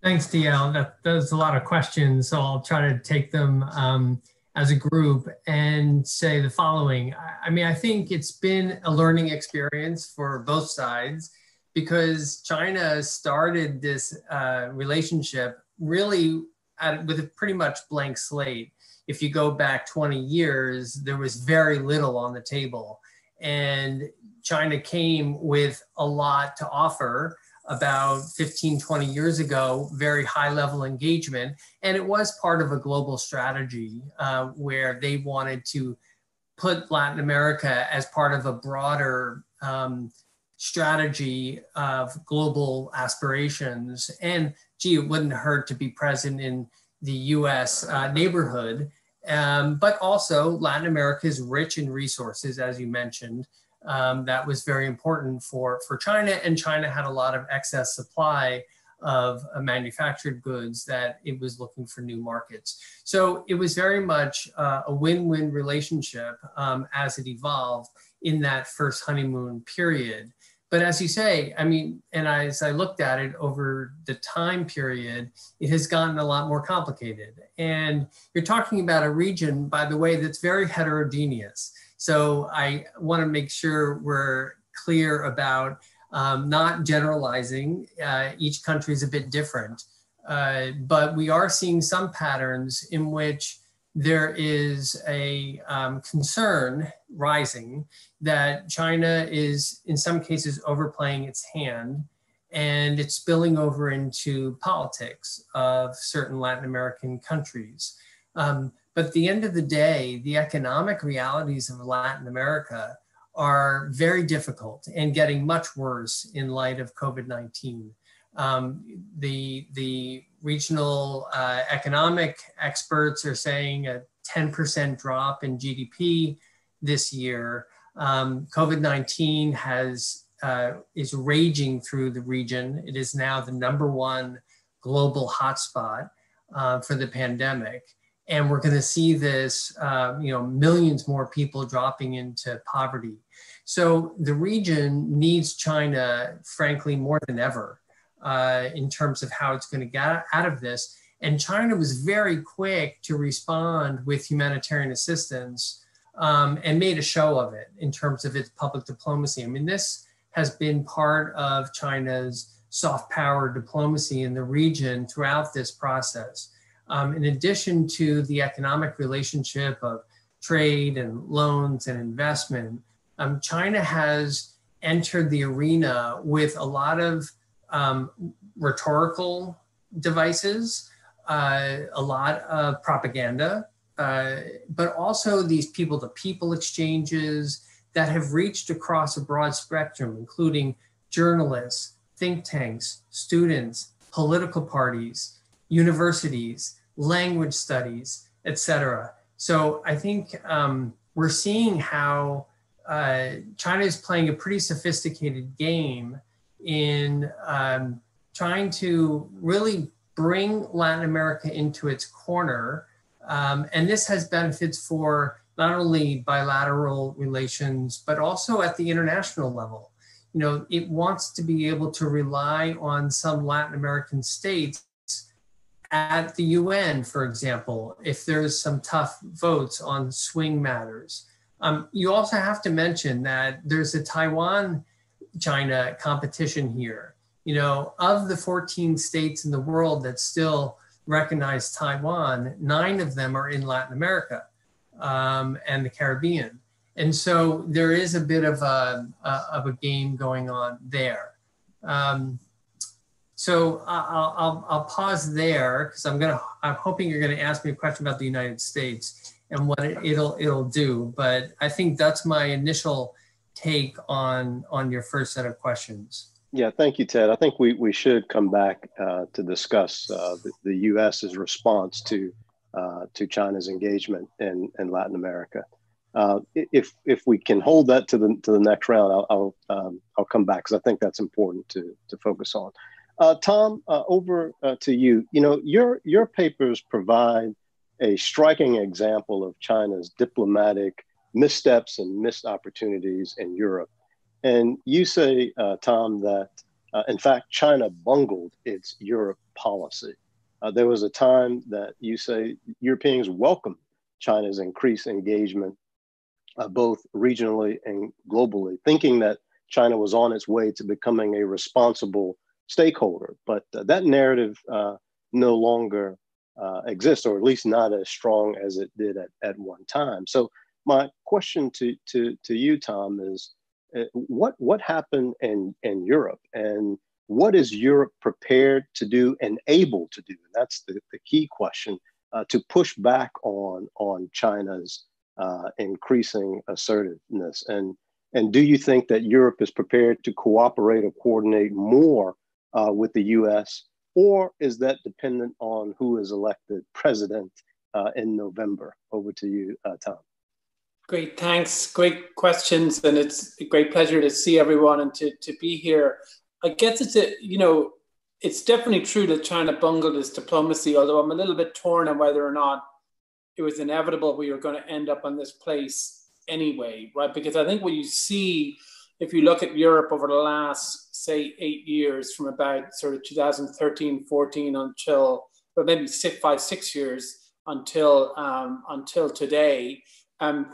Thanks, DL. There's a lot of questions, so I'll try to take them as a group and say the following. I mean, I think it's been a learning experience for both sides, because China started this relationship really with a pretty much blank slate. If you go back 20 years, there was very little on the table. And China came with a lot to offer about 15, 20 years ago, very high level engagement. And it was part of a global strategy where they wanted to put Latin America as part of a broader strategy of global aspirations. And gee, it wouldn't hurt to be present in the US neighborhood. But also Latin America is rich in resources, as you mentioned. That was very important for China, and China had a lot of excess supply of manufactured goods that it was looking for new markets. So it was very much a win-win relationship as it evolved in that first honeymoon period. But as you say, I mean, and as I looked at it over the time period, it has gotten a lot more complicated. And you're talking about a region, by the way, that's very heterogeneous. So I want to make sure we're clear about not generalizing. Each country is a bit different, but we are seeing some patterns in which there is a concern rising that China is in some cases overplaying its hand, and it's spilling over into politics of certain Latin American countries. But at the end of the day, the economic realities of Latin America are very difficult and getting much worse in light of COVID-19. The regional economic experts are saying a 10% drop in GDP this year. COVID-19 is raging through the region. It is now the #1 global hotspot for the pandemic. And we're going to see this, millions more people dropping into poverty. So the region needs China, frankly, more than ever in terms of how it's going to get out of this. And China was very quick to respond with humanitarian assistance and made a show of it in terms of its public diplomacy. I mean, this has been part of China's soft power diplomacy in the region throughout this process. In addition to the economic relationship of trade and loans and investment, China has entered the arena with a lot of rhetorical devices, a lot of propaganda, but also these people-to-people exchanges that have reached across a broad spectrum, including journalists, think tanks, students, political parties, universities, language studies, etc. So I think we're seeing how China is playing a pretty sophisticated game in trying to really bring Latin America into its corner. And this has benefits for not only bilateral relations, but also at the international level. You know, it wants to be able to rely on some Latin American states at the UN, for example, if there's some tough votes on swing matters. You also have to mention that there's a Taiwan-China competition here. You know, of the 14 states in the world that still recognize Taiwan, 9 of them are in Latin America and the Caribbean. And so there is a bit of a game going on there. So I'll pause there because I'm hoping you're going to ask me a question about the United States and what it'll do. But I think that's my initial take on your first set of questions. Yeah, thank you, Ted. I think we should come back to discuss the U.S.'s response to China's engagement in Latin America. If we can hold that to the next round, I'll come back because I think that's important to focus on. Tom, over to you. You know, your papers provide a striking example of China's diplomatic missteps and missed opportunities in Europe. And you say, Tom, that in fact, China bungled its Europe policy. There was a time that you say Europeans welcomed China's increased engagement, both regionally and globally, thinking that China was on its way to becoming a responsible stakeholder. But that narrative no longer exists, or at least not as strong as it did at one time. So my question to you, Tom, is what happened in Europe, and what is Europe prepared to do and able to do? And that's the key question, to push back on China's increasing assertiveness? And do you think that Europe is prepared to cooperate or coordinate more with the US, or is that dependent on who is elected president in November? Over to you, Tom. Great, thanks. Great questions. And it's a great pleasure to see everyone and to be here. I guess it's definitely true that China bungled its diplomacy, although I'm a little bit torn on whether or not it was inevitable we were going to end up on this place anyway, right? Because I think what you see, if you look at Europe over the last, say, 8 years, from about sort of 2013, 14 until, but maybe 6 years until today,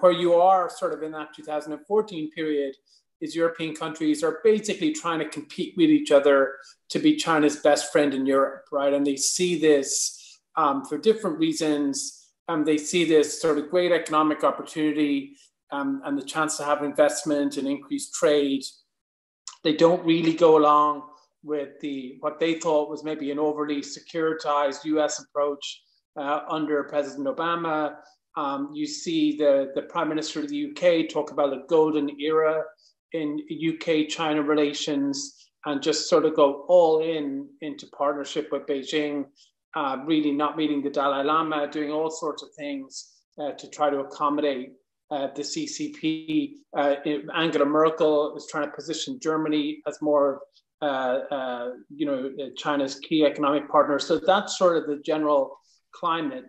where you are sort of in that 2014 period, is European countries are basically trying to compete with each other to be China's best friend in Europe, right? And they see this for different reasons. They see this sort of great economic opportunity and the chance to have investment and increased trade. They don't really go along with what they thought was maybe an overly securitized US approach under President Obama. You see the Prime Minister of the UK talk about a golden era in UK-China relations and just sort of go all into partnership with Beijing, really not meeting the Dalai Lama, doing all sorts of things to try to accommodate the CCP. Angela Merkel is trying to position Germany as more China's key economic partner. So that's sort of the general climate.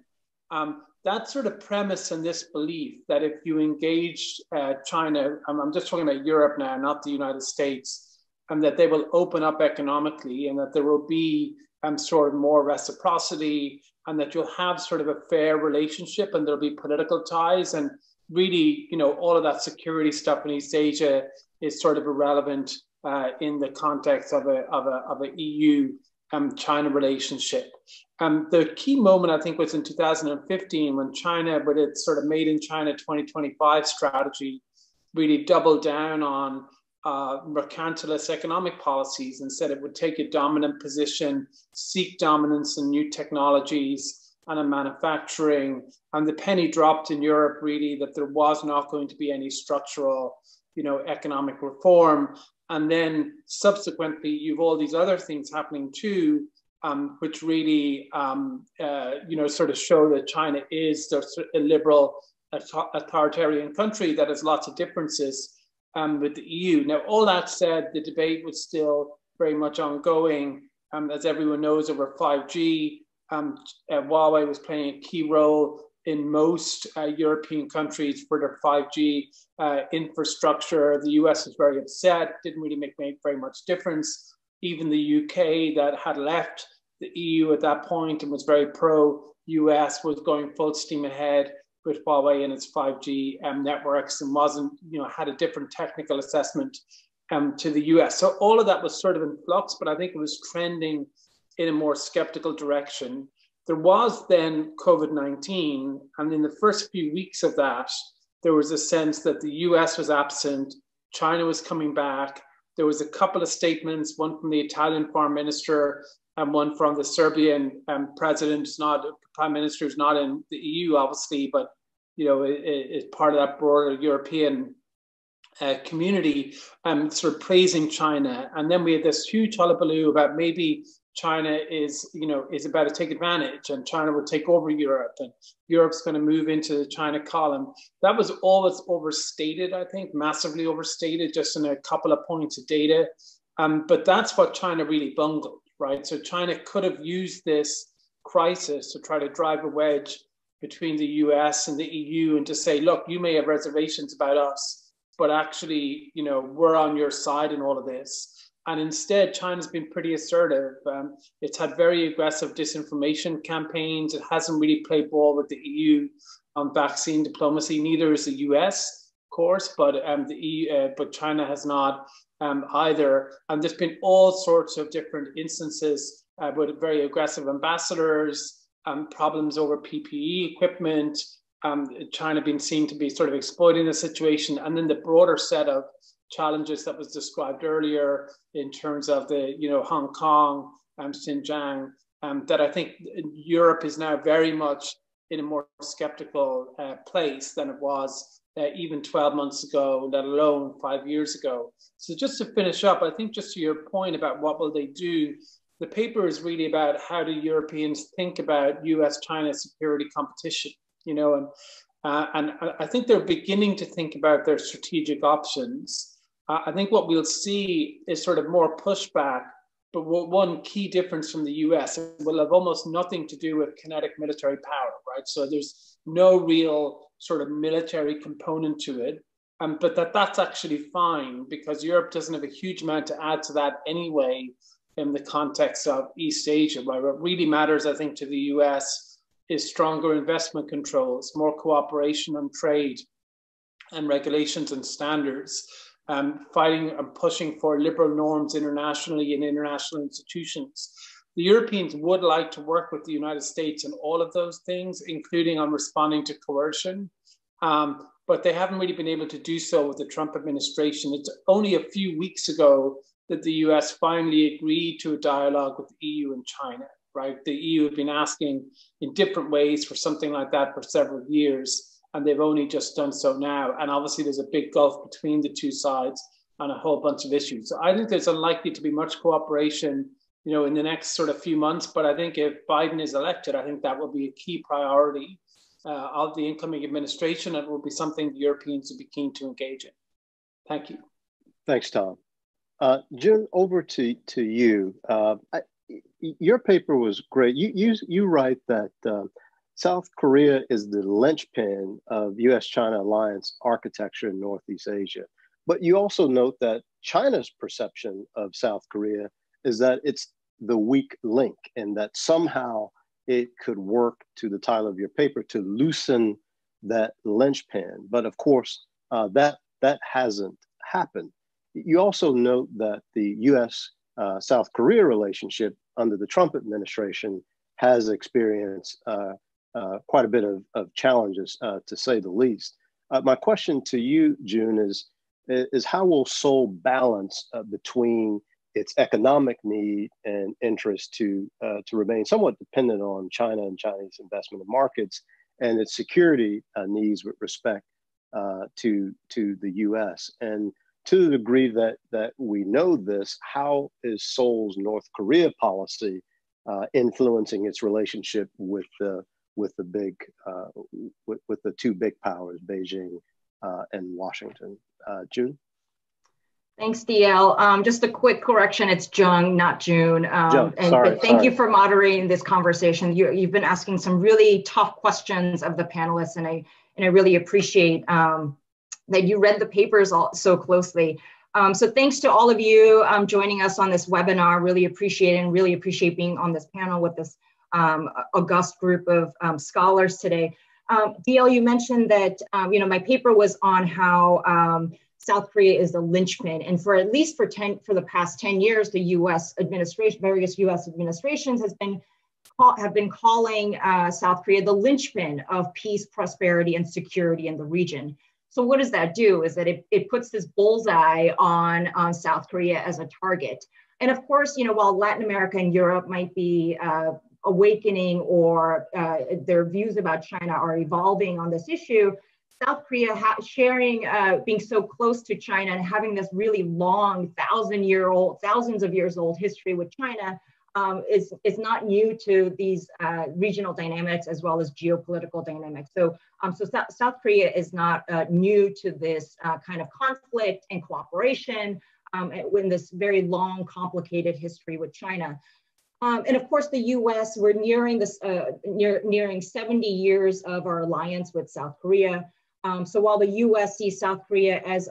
That sort of premise and this belief that if you engage China, I'm just talking about Europe now, not the United States, and that they will open up economically and that there will be sort of more reciprocity and that you'll have sort of a fair relationship and there'll be political ties. And really, all of that security stuff in East Asia is sort of irrelevant in the context of a EU-China relationship. The key moment, I think, was in 2015 when China, with its sort of Made in China 2025 strategy, really doubled down on mercantilist economic policies and said it would take a dominant position, seek dominance in new technologies and in manufacturing. And the penny dropped in Europe, really, that there was not going to be any structural, economic reform. And then subsequently, you've all these other things happening too, which really, sort of show that China is a liberal, authoritarian country that has lots of differences with the EU. Now, all that said, the debate was still very much ongoing. As everyone knows, over 5G, Huawei was playing a key role in most European countries for their 5G infrastructure. The US was very upset, didn't really make very much difference. Even the UK, that had left the EU at that point and was very pro-US, was going full steam ahead with Huawei and its 5G networks and wasn't, had a different technical assessment to the US. So all of that was sort of in flux, but I think it was trending in a more skeptical direction. There was then COVID-19, and in the first few weeks of that, there was a sense that the US was absent, China was coming back. There was a couple of statements, one from the Italian foreign minister and one from the Serbian prime minister, who's not in the EU, obviously, but is part of that broader European community, sort of praising China. And then we had this huge hullabaloo about maybe China is about to take advantage and China will take over Europe and Europe's going to move into the China column. That was always overstated, I think, massively overstated, just in a couple of points of data. But that's what China really bungled, right? So China could have used this crisis to try to drive a wedge between the US and the EU and to say, look, you may have reservations about us, but actually, we're on your side in all of this. And instead, China's been pretty assertive. It's had very aggressive disinformation campaigns. It hasn't really played ball with the EU on vaccine diplomacy. Neither is the US, of course, but the EU, but China has not either. And there's been all sorts of different instances with very aggressive ambassadors, problems over PPE equipment. China being seen to be sort of exploiting the situation, and then the broader set of challenges that was described earlier in terms of the Hong Kong, Xinjiang, that I think Europe is now very much in a more skeptical place than it was even 12 months ago, let alone 5 years ago. So just to finish up, I think just to your point about what will they do, the paper is really about how do Europeans think about US-China security competition, you know, and I think they're beginning to think about their strategic options. I think what we'll see is sort of more pushback, but one key difference from the US, it will have almost nothing to do with kinetic military power, right? So there's no real sort of military component to it, but that's actually fine because Europe doesn't have a huge amount to add to that anyway in the context of East Asia. Right? What really matters, I think, to the US is stronger investment controls, more cooperation on trade and regulations and standards, fighting and pushing for liberal norms internationally in international institutions. The Europeans would like to work with the United States in all of those things, including on responding to coercion, but they haven't really been able to do so with the Trump administration. It's only a few weeks ago that the US finally agreed to a dialogue with the EU and China, right? The EU had been asking in different ways for something like that for several years, and they've only just done so now. And obviously there's a big gulf between the two sides on a whole bunch of issues. So I think there's unlikely to be much cooperation, you know, in the next sort of few months. But I think if Biden is elected, I think that will be a key priority of the incoming administration. And it will be something the Europeans will be keen to engage in. Thank you. Thanks, Tom. June, over to you. Your paper was great. You write that South Korea is the linchpin of US-China alliance architecture in Northeast Asia. But you also note that China's perception of South Korea is that it's the weak link and that somehow it could work, to the title of your paper, to loosen that linchpin. But of course, that hasn't happened. You also note that the US-South Korea relationship under the Trump administration has experienced quite a bit of challenges, to say the least. My question to you, June, is how will Seoul balance between its economic need and interest to remain somewhat dependent on China and Chinese investment in markets, and its security needs with respect to the US? And to the degree that we know this, how is Seoul's North Korea policy influencing its relationship with the two big powers, Beijing and Washington? June? Thanks, DL. Just a quick correction, it's Jung, not June. But thank you for moderating this conversation. You've been asking some really tough questions of the panelists, and I really appreciate that you read the papers so closely. So thanks to all of you joining us on this webinar. Really appreciate it, and really appreciate being on this panel with this august group of scholars today. DL, you mentioned that my paper was on how South Korea is the linchpin, and for at least for the past 10 years, the U.S. administration, various U.S. administrations have been calling South Korea the linchpin of peace, prosperity, and security in the region. So what does that do? Is that it puts this bullseye on South Korea as a target. And of course, while Latin America and Europe might be awakening, or their views about China are evolving on this issue, South Korea being so close to China and having this really long, thousands of years old history with China is not new to these regional dynamics as well as geopolitical dynamics. So South Korea is not new to this kind of conflict and cooperation in this very long, complicated history with China. And of course, the U.S., we're nearing 70 years of our alliance with South Korea. So while the U.S. sees South Korea as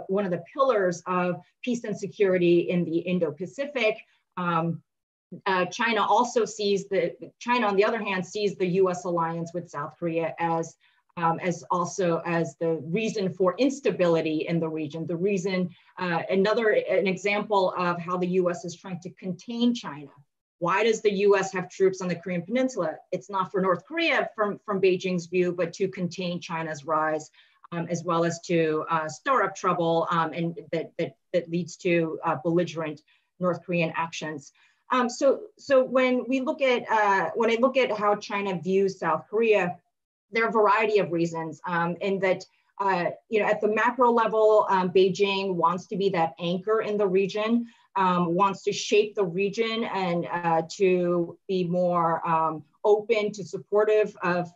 one of the pillars of peace and security in the Indo-Pacific, China on the other hand, sees the U.S. alliance with South Korea as the reason for instability in the region. The reason, an example of how the U.S. is trying to contain China. Why does the U.S. have troops on the Korean Peninsula? It's not for North Korea from Beijing's view, but to contain China's rise, as well as to stir up trouble, and that leads to belligerent North Korean actions. So when I look at how China views South Korea, there are a variety of reasons, in that at the macro level, Beijing wants to be that anchor in the region, wants to shape the region and to be more open to supportive of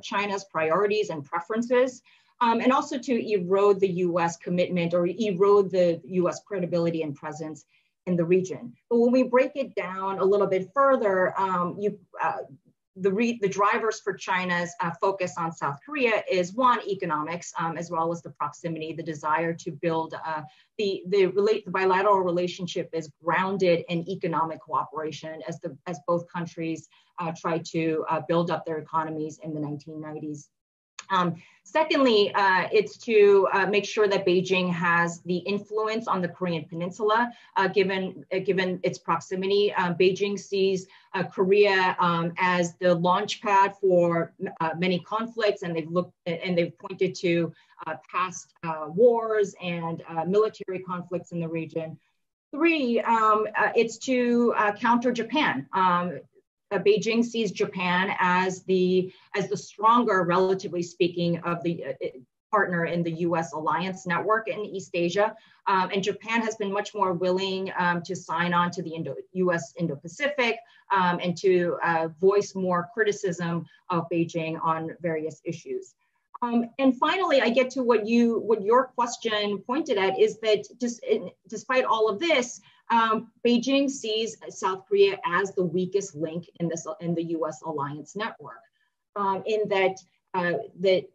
China's priorities and preferences, and also to erode the U.S. commitment or erode the U.S. credibility and presence in the region. But when we break it down a little bit further, the drivers for China's focus on South Korea is one, economics, as well as the proximity, the desire to build the bilateral relationship is grounded in economic cooperation as both countries try to build up their economies in the 1990s. Secondly, it's to make sure that Beijing has the influence on the Korean Peninsula, given its proximity. Beijing sees Korea as the launch pad for many conflicts, and they've pointed to past wars and military conflicts in the region. Three, it's to counter Japan. Beijing sees Japan as the stronger, relatively speaking, of the partner in the U.S. alliance network in East Asia, and Japan has been much more willing to sign on to the U.S. Indo-Pacific and to voice more criticism of Beijing on various issues. And finally, I get to what your question pointed at, is that despite all of this, Beijing sees South Korea as the weakest link in the U.S. alliance network. In that the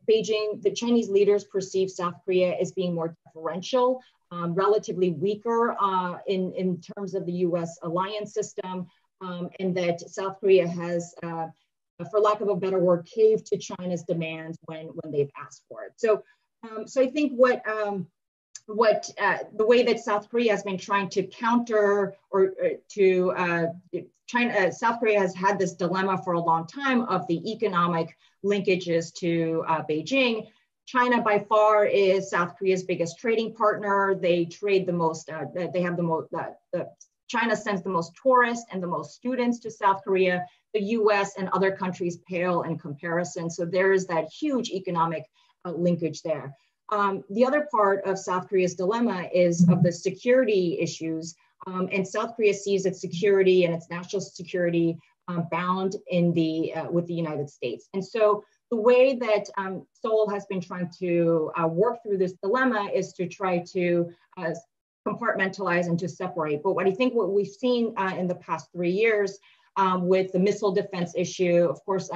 Chinese leaders perceive South Korea as being more deferential, relatively weaker in terms of the U.S. alliance system, and that South Korea has, for lack of a better word, caved to China's demands when they've asked for it. So I think the way that South Korea has been trying to counter South Korea has had this dilemma for a long time of the economic linkages to Beijing. China by far is South Korea's biggest trading partner. They trade the most, China sends the most tourists and the most students to South Korea. The US and other countries pale in comparison. So there is that huge economic linkage there. The other part of South Korea's dilemma is of the security issues, and South Korea sees its security and its national security bound in with the United States. And so the way that Seoul has been trying to work through this dilemma is to try to compartmentalize and to separate. But what we've seen in the past 3 years with the missile defense issue, of course,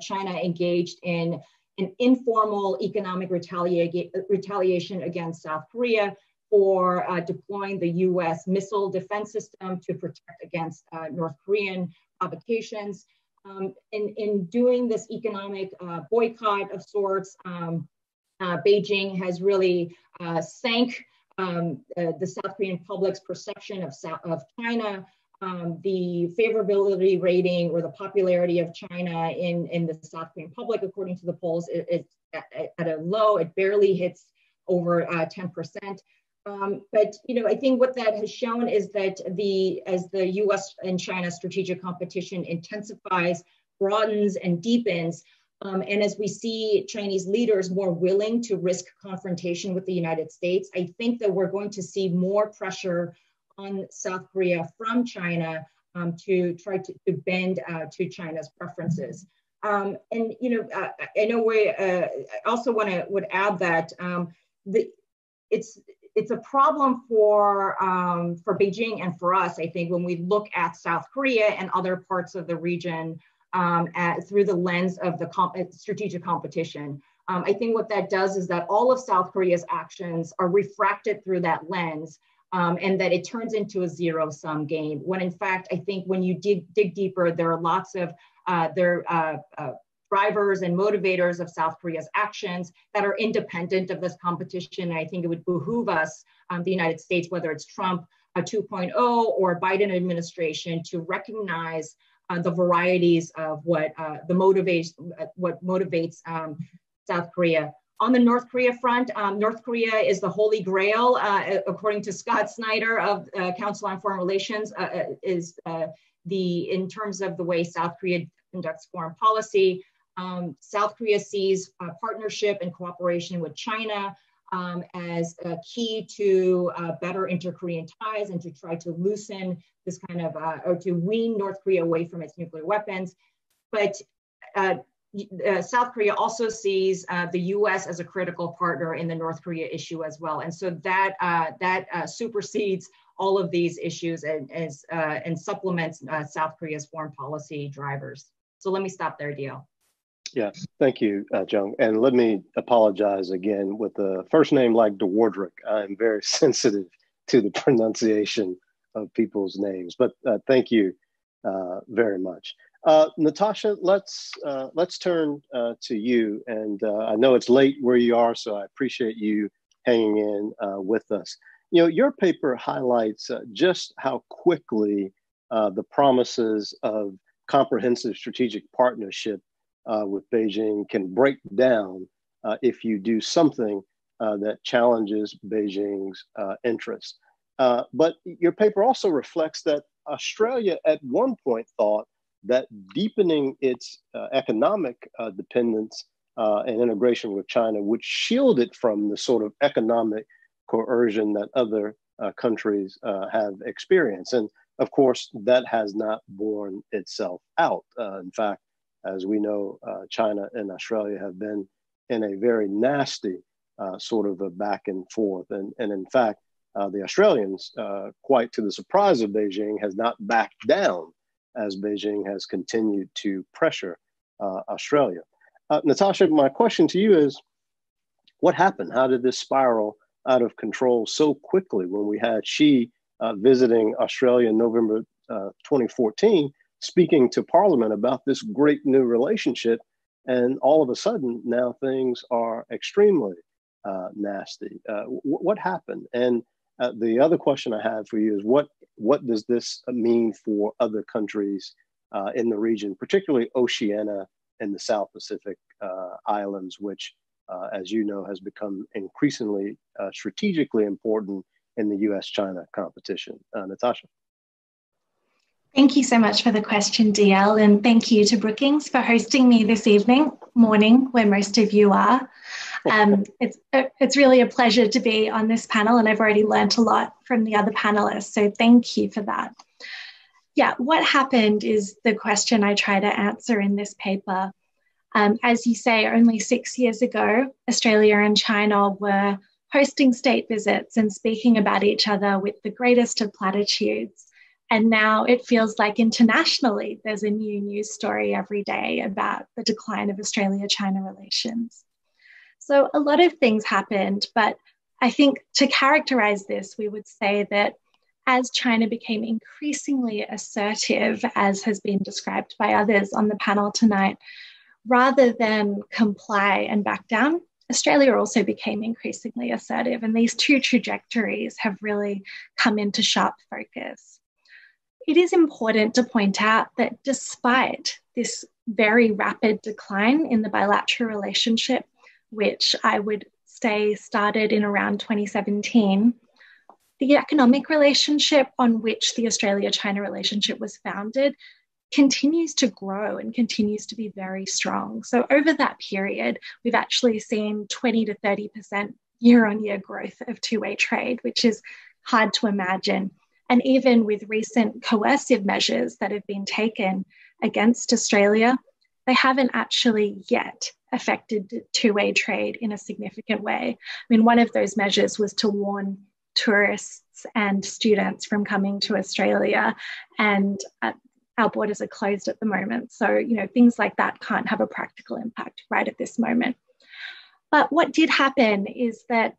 China engaged in an informal economic retaliation against South Korea for deploying the US missile defense system to protect against North Korean provocations. In doing this economic boycott of sorts, Beijing has really sank the South Korean public's perception of China. The favorability rating or the popularity of China in the South Korean public, according to the polls, is at a low. It barely hits over 10%. But I think what that has shown is that as the U.S. and China strategic competition intensifies, broadens, and deepens, and as we see Chinese leaders more willing to risk confrontation with the United States, I think that we're going to see more pressure on South Korea from China to try to bend to China's preferences. And I know I also would add that it's a problem for Beijing and for us, I think, when we look at South Korea and other parts of the region through the lens of the strategic competition. I think what that does is that all of South Korea's actions are refracted through that lens, and that it turns into a zero-sum game. When in fact, I think when you dig deeper, there are lots of drivers and motivators of South Korea's actions that are independent of this competition. And I think it would behoove us, the United States, whether it's Trump 2.0 or Biden administration, to recognize the varieties of what motivates South Korea. On the North Korea front, North Korea is the holy grail, according to Scott Snyder of Council on Foreign Relations, in terms of the way South Korea conducts foreign policy. South Korea sees partnership and cooperation with China as a key to better inter-Korean ties and to try to loosen this kind of, or to wean North Korea away from its nuclear weapons. But South Korea also sees the US as a critical partner in the North Korea issue as well. And so that supersedes all of these issues and supplements South Korea's foreign policy drivers. So let me stop there, DL. Yeah, thank you, Jung. And let me apologize again with a first name like DeWardrick. I'm very sensitive to the pronunciation of people's names, but thank you very much. Natasha, let's turn to you. And I know it's late where you are, so I appreciate you hanging in with us. You know, your paper highlights just how quickly the promises of comprehensive strategic partnership with Beijing can break down if you do something that challenges Beijing's interests. But your paper also reflects that Australia at one point thought that deepening its economic dependence and integration with China would shield it from the sort of economic coercion that other countries have experienced. And of course, that has not borne itself out. In fact, as we know, China and Australia have been in a very nasty sort of a back and forth. And in fact, the Australians, quite to the surprise of Beijing, has not backed down as Beijing has continued to pressure Australia. Natasha, my question to you is, what happened? How did this spiral out of control so quickly when we had Xi visiting Australia in November 2014, speaking to Parliament about this great new relationship, and all of a sudden now things are extremely nasty. What happened? And the other question I have for you is what does this mean for other countries in the region, particularly Oceania and the South Pacific islands, which, as you know, has become increasingly strategically important in the US-China competition? Natasha. Thank you so much for the question, DL, and thank you to Brookings for hosting me this morning, where most of you are. It's really a pleasure to be on this panel, and I've already learnt a lot from the other panelists, so thank you for that. Yeah, what happened is the question I try to answer in this paper. As you say, only 6 years ago, Australia and China were hosting state visits and speaking about each other with the greatest of platitudes. And now it feels like internationally, there's a new news story every day about the decline of Australia-China relations. So a lot of things happened, but I think to characterize this, we would say that as China became increasingly assertive, as has been described by others on the panel tonight, rather than comply and back down, Australia also became increasingly assertive. And these two trajectories have really come into sharp focus. It is important to point out that despite this very rapid decline in the bilateral relationship, which I would say started in around 2017, the economic relationship on which the Australia-China relationship was founded continues to grow and continues to be very strong. So over that period, we've actually seen 20 to 30% year-on-year growth of two-way trade, which is hard to imagine. And even with recent coercive measures that have been taken against Australia, they haven't actually yet affected two-way trade in a significant way. I mean, one of those measures was to warn tourists and students from coming to Australia, and our borders are closed at the moment. So, you know, things like that can't have a practical impact right at this moment. But what did happen is that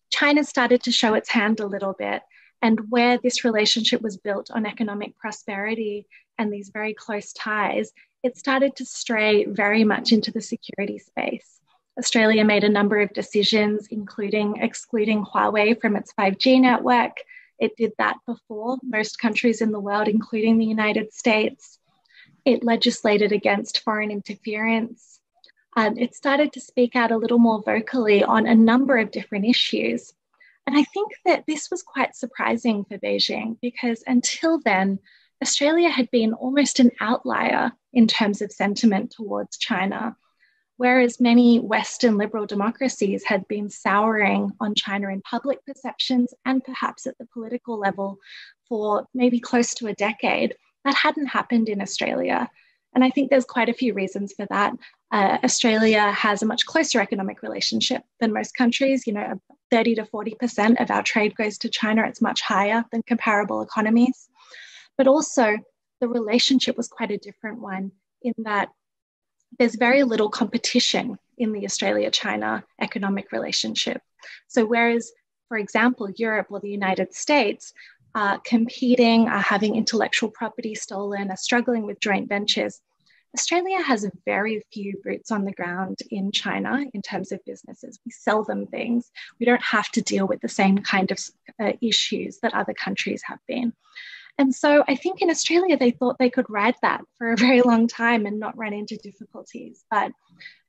China started to show its hand a little bit. And where this relationship was built on economic prosperity and these very close ties, it started to stray very much into the security space. Australia made a number of decisions, including excluding Huawei from its 5G network. It did that before most countries in the world, including the United States. It legislated against foreign interference. It started to speak out a little more vocally on a number of different issues. And I think that this was quite surprising for Beijing because until then, Australia had been almost an outlier in terms of sentiment towards China, whereas many Western liberal democracies had been souring on China in public perceptions and perhaps at the political level for maybe close to a decade. That hadn't happened in Australia. And I think there's quite a few reasons for that. Australia has a much closer economic relationship than most countries. 30 to 40% of our trade goes to China. It's much higher than comparable economies. But also, the relationship was quite a different one in that there's very little competition in the Australia-China economic relationship. So whereas, for example, Europe or the United States are competing, are having intellectual property stolen, are struggling with joint ventures, Australia has very few boots on the ground in China in terms of businesses. We sell them things. We don't have to deal with the same kind of issues that other countries have been. And so I think in Australia, they thought they could ride that for a very long time and not run into difficulties. But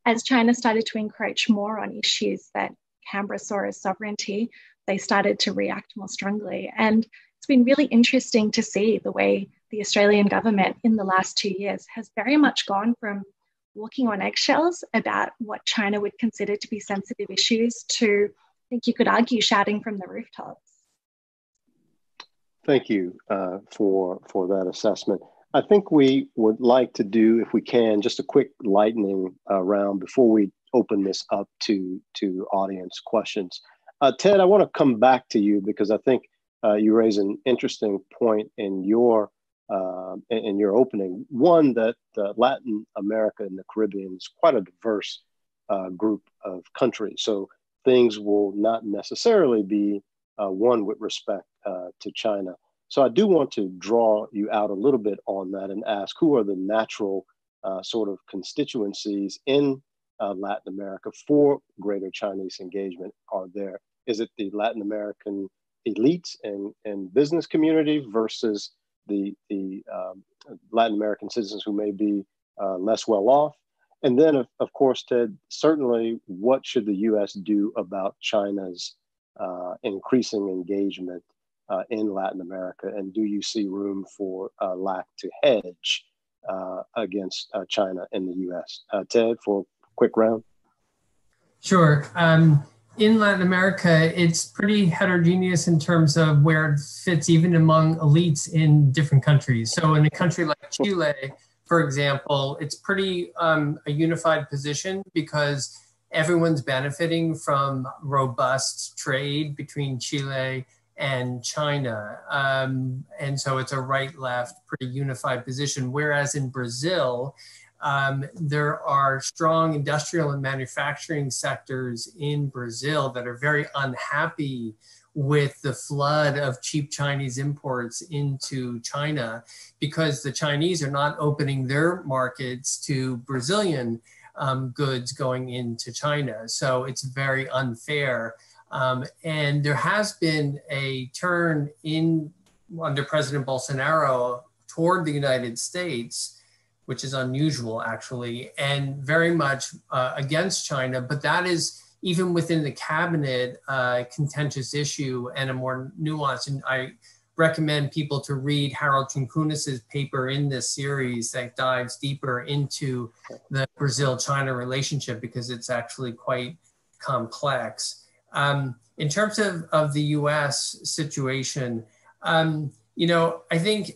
as China started to encroach more on issues that Canberra saw as sovereignty, they started to react more strongly. And it's been really interesting to see the way the Australian government in the last 2 years has very much gone from walking on eggshells about what China would consider to be sensitive issues to, I think you could argue, shouting from the rooftops. Thank you for that assessment. I think we would like to do, if we can, just a quick lightning round before we open this up to audience questions. Ted, I want to come back to you because I think you raise an interesting point in your opening. One, that Latin America and the Caribbean is quite a diverse group of countries. So things will not necessarily be one with respect to China. So I do want to draw you out a little bit on that and ask, who are the natural sort of constituencies in Latin America for greater Chinese engagement? Is it the Latin American elites and business community versus the Latin American citizens who may be less well off? And then, of course, Ted, certainly what should the U.S. do about China's increasing engagement in Latin America? And do you see room for lack to hedge against China in the U.S.? Ted, for a quick round. Sure. In Latin America, it's pretty heterogeneous in terms of where it fits even among elites in different countries. So in a country like Chile, for example, it's pretty a unified position because everyone's benefiting from robust trade between Chile and China. And so it's a right-left, pretty unified position. Whereas in Brazil, there are strong industrial and manufacturing sectors in Brazil that are very unhappy with the flood of cheap Chinese imports into China because the Chinese are not opening their markets to Brazilian goods going into China. So it's very unfair. And there has been a turn under President Bolsonaro toward the United States, which is unusual actually, and very much against China, but that is even within the cabinet contentious issue and a more nuanced. And I recommend people to read Harold Chincunis's paper in this series that dives deeper into the Brazil-China relationship because it's actually quite complex. In terms of the US situation, I think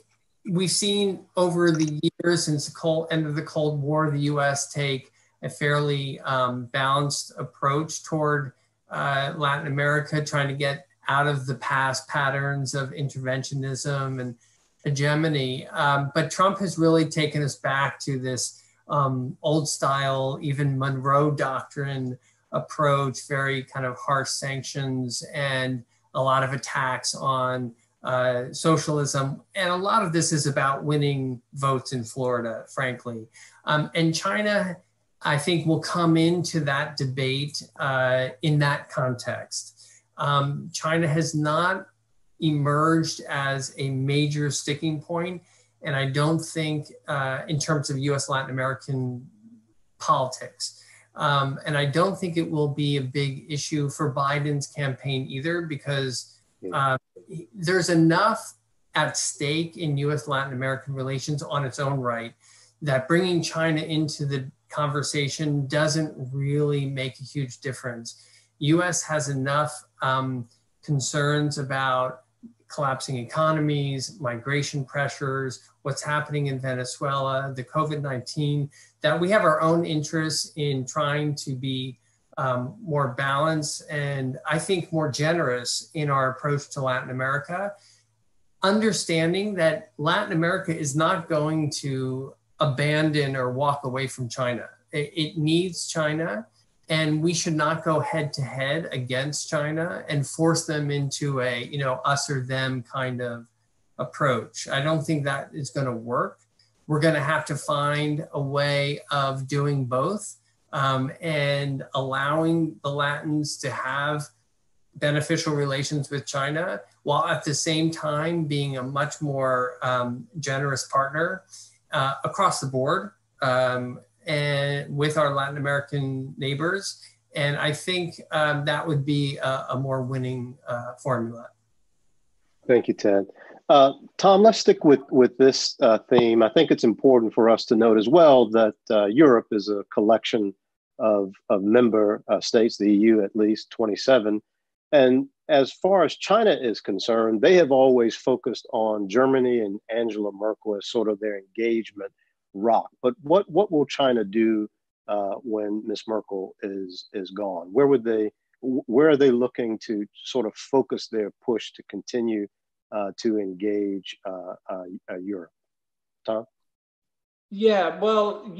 we've seen over the years since the end of the Cold War, the US take a fairly balanced approach toward Latin America, trying to get out of the past patterns of interventionism and hegemony. But Trump has really taken us back to this old style, even Monroe Doctrine approach, very kind of harsh sanctions and a lot of attacks on socialism. And a lot of this is about winning votes in Florida, frankly. And China, I think, will come into that debate in that context. China has not emerged as a major sticking point. And I don't think in terms of US Latin American politics. And I don't think it will be a big issue for Biden's campaign either, because there's enough at stake in U.S.-Latin American relations on its own right, that bringing China into the conversation doesn't really make a huge difference. U.S. has enough concerns about collapsing economies, migration pressures, what's happening in Venezuela, the COVID-19, that we have our own interests in trying to be more balanced and I think more generous in our approach to Latin America, understanding that Latin America is not going to abandon or walk away from China. It needs China, and we should not go head to head against China and force them into a, us or them kind of approach. I don't think that is going to work. We're going to have to find a way of doing both and allowing the Latins to have beneficial relations with China, while at the same time being a much more generous partner across the board and with our Latin American neighbors. And I think that would be a more winning formula. Thank you, Ted. Tom, let's stick with this theme. I think it's important for us to note as well that Europe is a collection of member states, the EU at least 27. And as far as China is concerned, they have always focused on Germany and Angela Merkel as sort of their engagement rock. But what will China do when Ms. Merkel is gone? Where are they looking to sort of focus their push to continue to engage Europe? Tom? Yeah, well,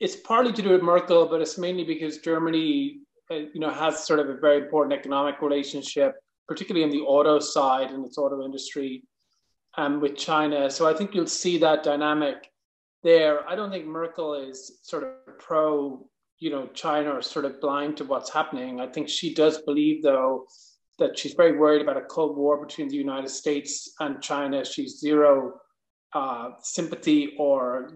it's partly to do with Merkel, but it's mainly because Germany, has sort of a very important economic relationship, particularly in the auto side and its auto industry, with China. So I think you'll see that dynamic there. I don't think Merkel is sort of pro, China or sort of blind to what's happening. I think she does believe, though, that she's very worried about a Cold War between the United States and China. She's zero sympathy or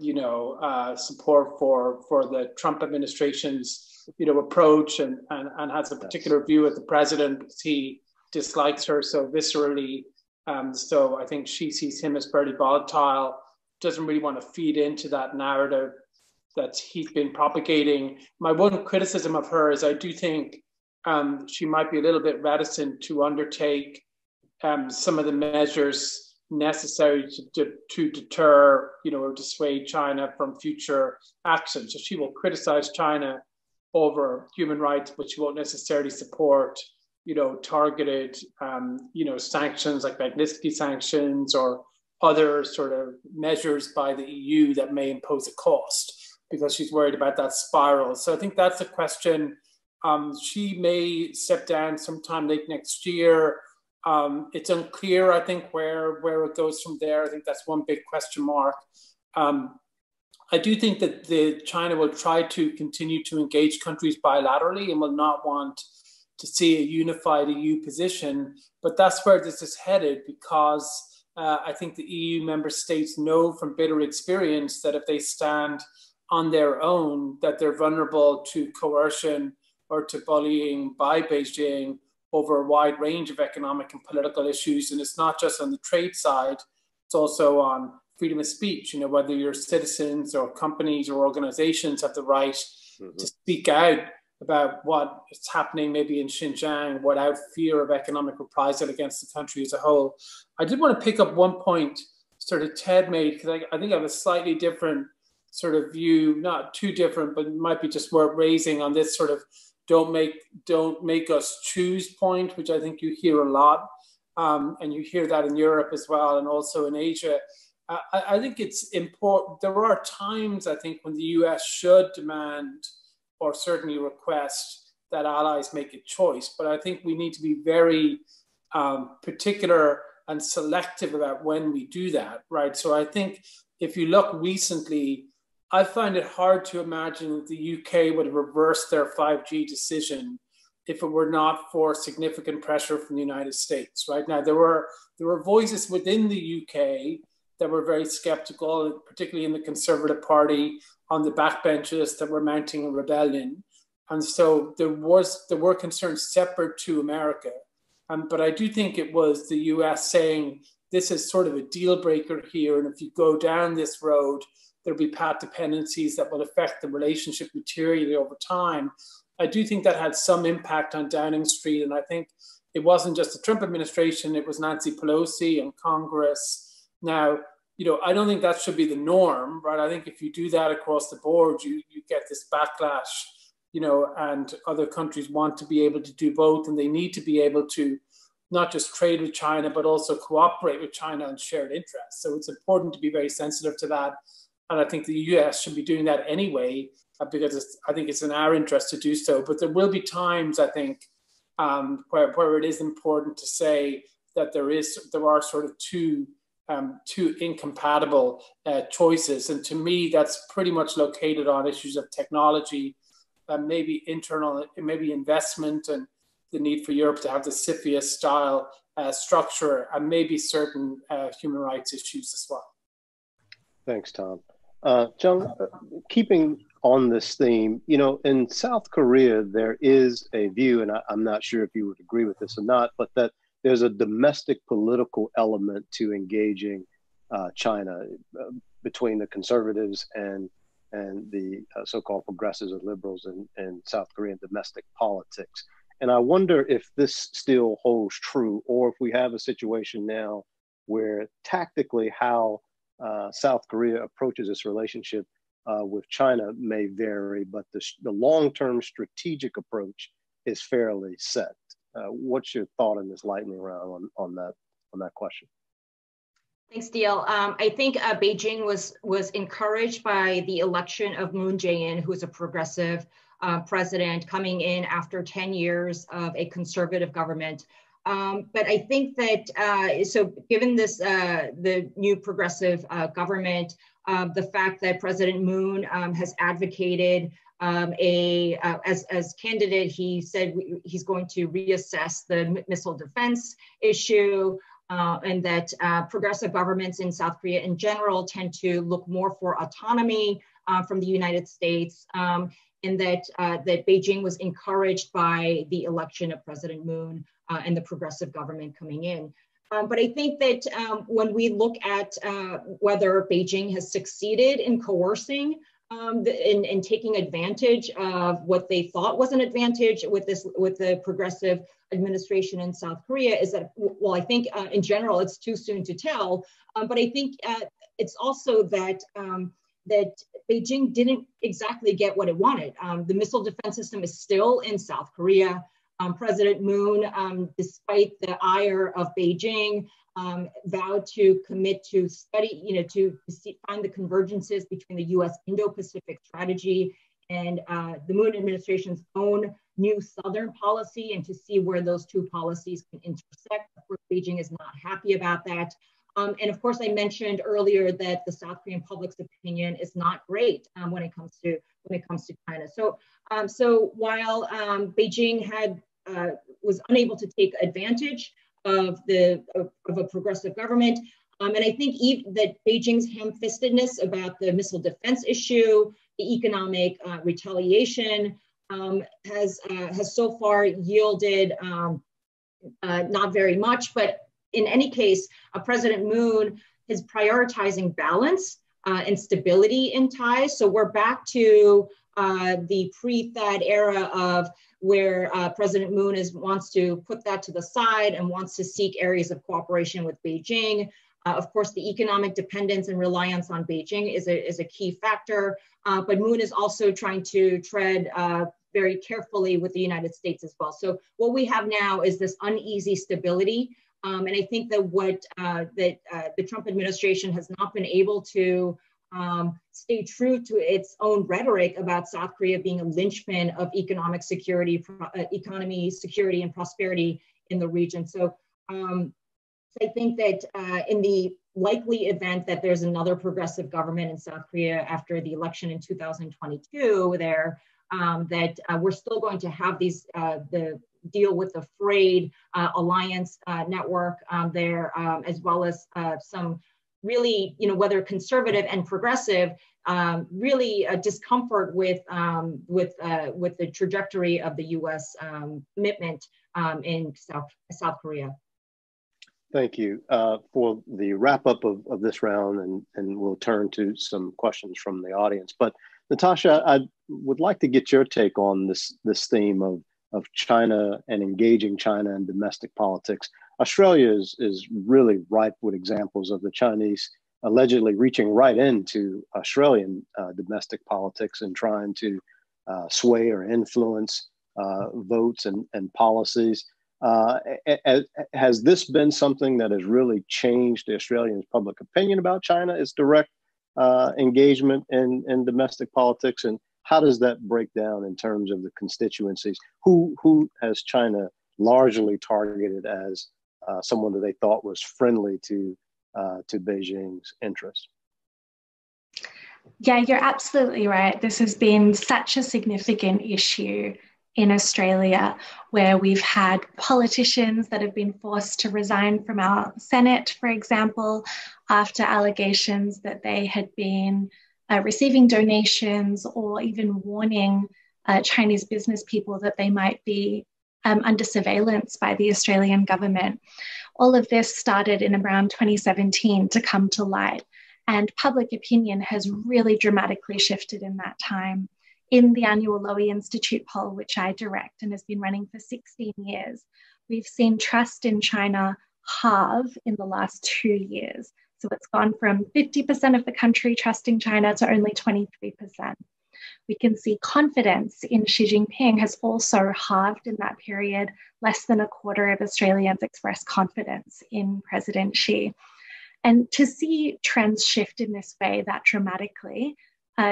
support for the Trump administration's approach and has a particular view of the president because he dislikes her so viscerally. So I think she sees him as very volatile, doesn't really want to feed into that narrative that he's been propagating. My one criticism of her is I do think she might be a little bit reticent to undertake some of the measures necessary to deter, or dissuade China from future action. So she will criticize China over human rights, but she won't necessarily support, targeted, sanctions like Magnitsky sanctions or other sort of measures by the EU that may impose a cost, because she's worried about that spiral. So I think that's a question. She may step down sometime late next year. It's unclear, I think, where it goes from there. I think that's one big question mark. I do think that China will try to continue to engage countries bilaterally and will not want to see a unified EU position. But that's where this is headed, because I think the EU member states know from bitter experience that if they stand on their own, that they're vulnerable to coercion or to bullying by Beijing over a wide range of economic and political issues. And it's not just on the trade side, it's also on freedom of speech, whether your citizens or companies or organizations have the right to speak out about what is happening maybe in Xinjiang without fear of economic reprisal against the country as a whole. I did want to pick up one point sort of Ted made, because I think I have a slightly different sort of view, not too different, but it might be just worth raising on this sort of don't make us choose point, which I think you hear a lot. And you hear that in Europe as well, and also in Asia. I think it's important. There are times, I think, when the US should demand or certainly request that allies make a choice. But I think we need to be very particular and selective about when we do that, right? So I think if you look recently, I find it hard to imagine that the UK would reverse their 5G decision if it were not for significant pressure from the United States, right? Now, there were voices within the UK that were very skeptical, particularly in the Conservative Party, on the backbenches that were mounting a rebellion. And so there were concerns separate to America. But I do think it was the US saying, this is sort of a deal breaker here. And if you go down this road, there'll be path dependencies that will affect the relationship materially over time. I do think that had some impact on Downing Street. And I think it wasn't just the Trump administration, it was Nancy Pelosi and Congress. Now, I don't think that should be the norm, right? I think if you do that across the board, you get this backlash, and other countries want to be able to do both, and they need to be able to not just trade with China, but also cooperate with China on shared interests. So it's important to be very sensitive to that. And I think the US should be doing that anyway, because I think it's in our interest to do so. But there will be times, I think, where it is important to say that there are sort of two incompatible choices. And to me, that's pretty much located on issues of technology, maybe maybe investment, and the need for Europe to have the CFIUS style structure, and maybe certain human rights issues as well. Thanks, Tom. Jung, keeping on this theme, in South Korea, there is a view, and I'm not sure if you would agree with this or not, but that there's a domestic political element to engaging China between the conservatives and the so-called progressives or liberals in South Korean domestic politics. And I wonder if this still holds true, or if we have a situation now where tactically how South Korea approaches its relationship with China may vary, but the long-term strategic approach is fairly set. What's your thought in this lightning round on that question? Thanks, DL. I think Beijing was encouraged by the election of Moon Jae-in, who is a progressive president coming in after 10 years of a conservative government. But I think that, so given this, the new progressive government, the fact that President Moon has advocated as candidate, he said he's going to reassess the missile defense issue, and that progressive governments in South Korea in general tend to look more for autonomy from the United States, and that Beijing was encouraged by the election of President Moon and the progressive government coming in. But I think that when we look at whether Beijing has succeeded in coercing in taking advantage of what they thought was an advantage with the progressive administration in South Korea, is that, well, I think in general it's too soon to tell, but I think it's also that that Beijing didn't exactly get what it wanted. The missile defense system is still in South Korea. President Moon, despite the ire of Beijing, vowed to commit to study, to find the convergences between the U.S. Indo-Pacific strategy and the Moon administration's own new Southern policy, and to see where those two policies can intersect. Of course, Beijing is not happy about that. And of course, I mentioned earlier that the South Korean public's opinion is not great when it comes to China. So while Beijing was unable to take advantage of a progressive government, and I think that Beijing's ham-fistedness about the missile defense issue, the economic retaliation, has so far yielded not very much. But in any case, President Moon is prioritizing balance and stability in ties. So we're back to the pre-THAAD era of where President Moon wants to put that to the side and wants to seek areas of cooperation with Beijing. Of course, the economic dependence and reliance on Beijing is a key factor, but Moon is also trying to tread very carefully with the United States as well. So what we have now is this uneasy stability. And I think that the Trump administration has not been able to stay true to its own rhetoric about South Korea being a linchpin of economic security, security, and prosperity in the region. So I think that in the likely event that there's another progressive government in South Korea after the election in 2022, that we're still going to have the deal with the frayed alliance network there, as well as some really, whether conservative and progressive, really a discomfort with the trajectory of the U.S. commitment in South Korea. Thank you for the wrap up of this round, and we'll turn to some questions from the audience. But Natasha, I would like to get your take on this theme of China and engaging China in domestic politics. Australia is really ripe with examples of the Chinese allegedly reaching right into Australian domestic politics and trying to sway or influence votes and policies. Has this been something that has really changed the Australians' public opinion about China, its direct engagement in domestic politics? And how does that break down in terms of the constituencies? Who has China largely targeted as someone that they thought was friendly to Beijing's interests? Yeah, you're absolutely right. This has been such a significant issue in Australia, where we've had politicians that have been forced to resign from our Senate, for example, after allegations that they had been receiving donations or even warning Chinese business people that they might be under surveillance by the Australian government. All of this started in around 2017 to come to light, and public opinion has really dramatically shifted in that time. In the annual Lowy Institute poll, which I direct and has been running for 16 years, we've seen trust in China halve in the last 2 years. So it's gone from 50% of the country trusting China to only 23%. We can see confidence in Xi Jinping has also halved in that period. Less than a quarter of Australians express confidence in President Xi. And to see trends shift in this way that dramatically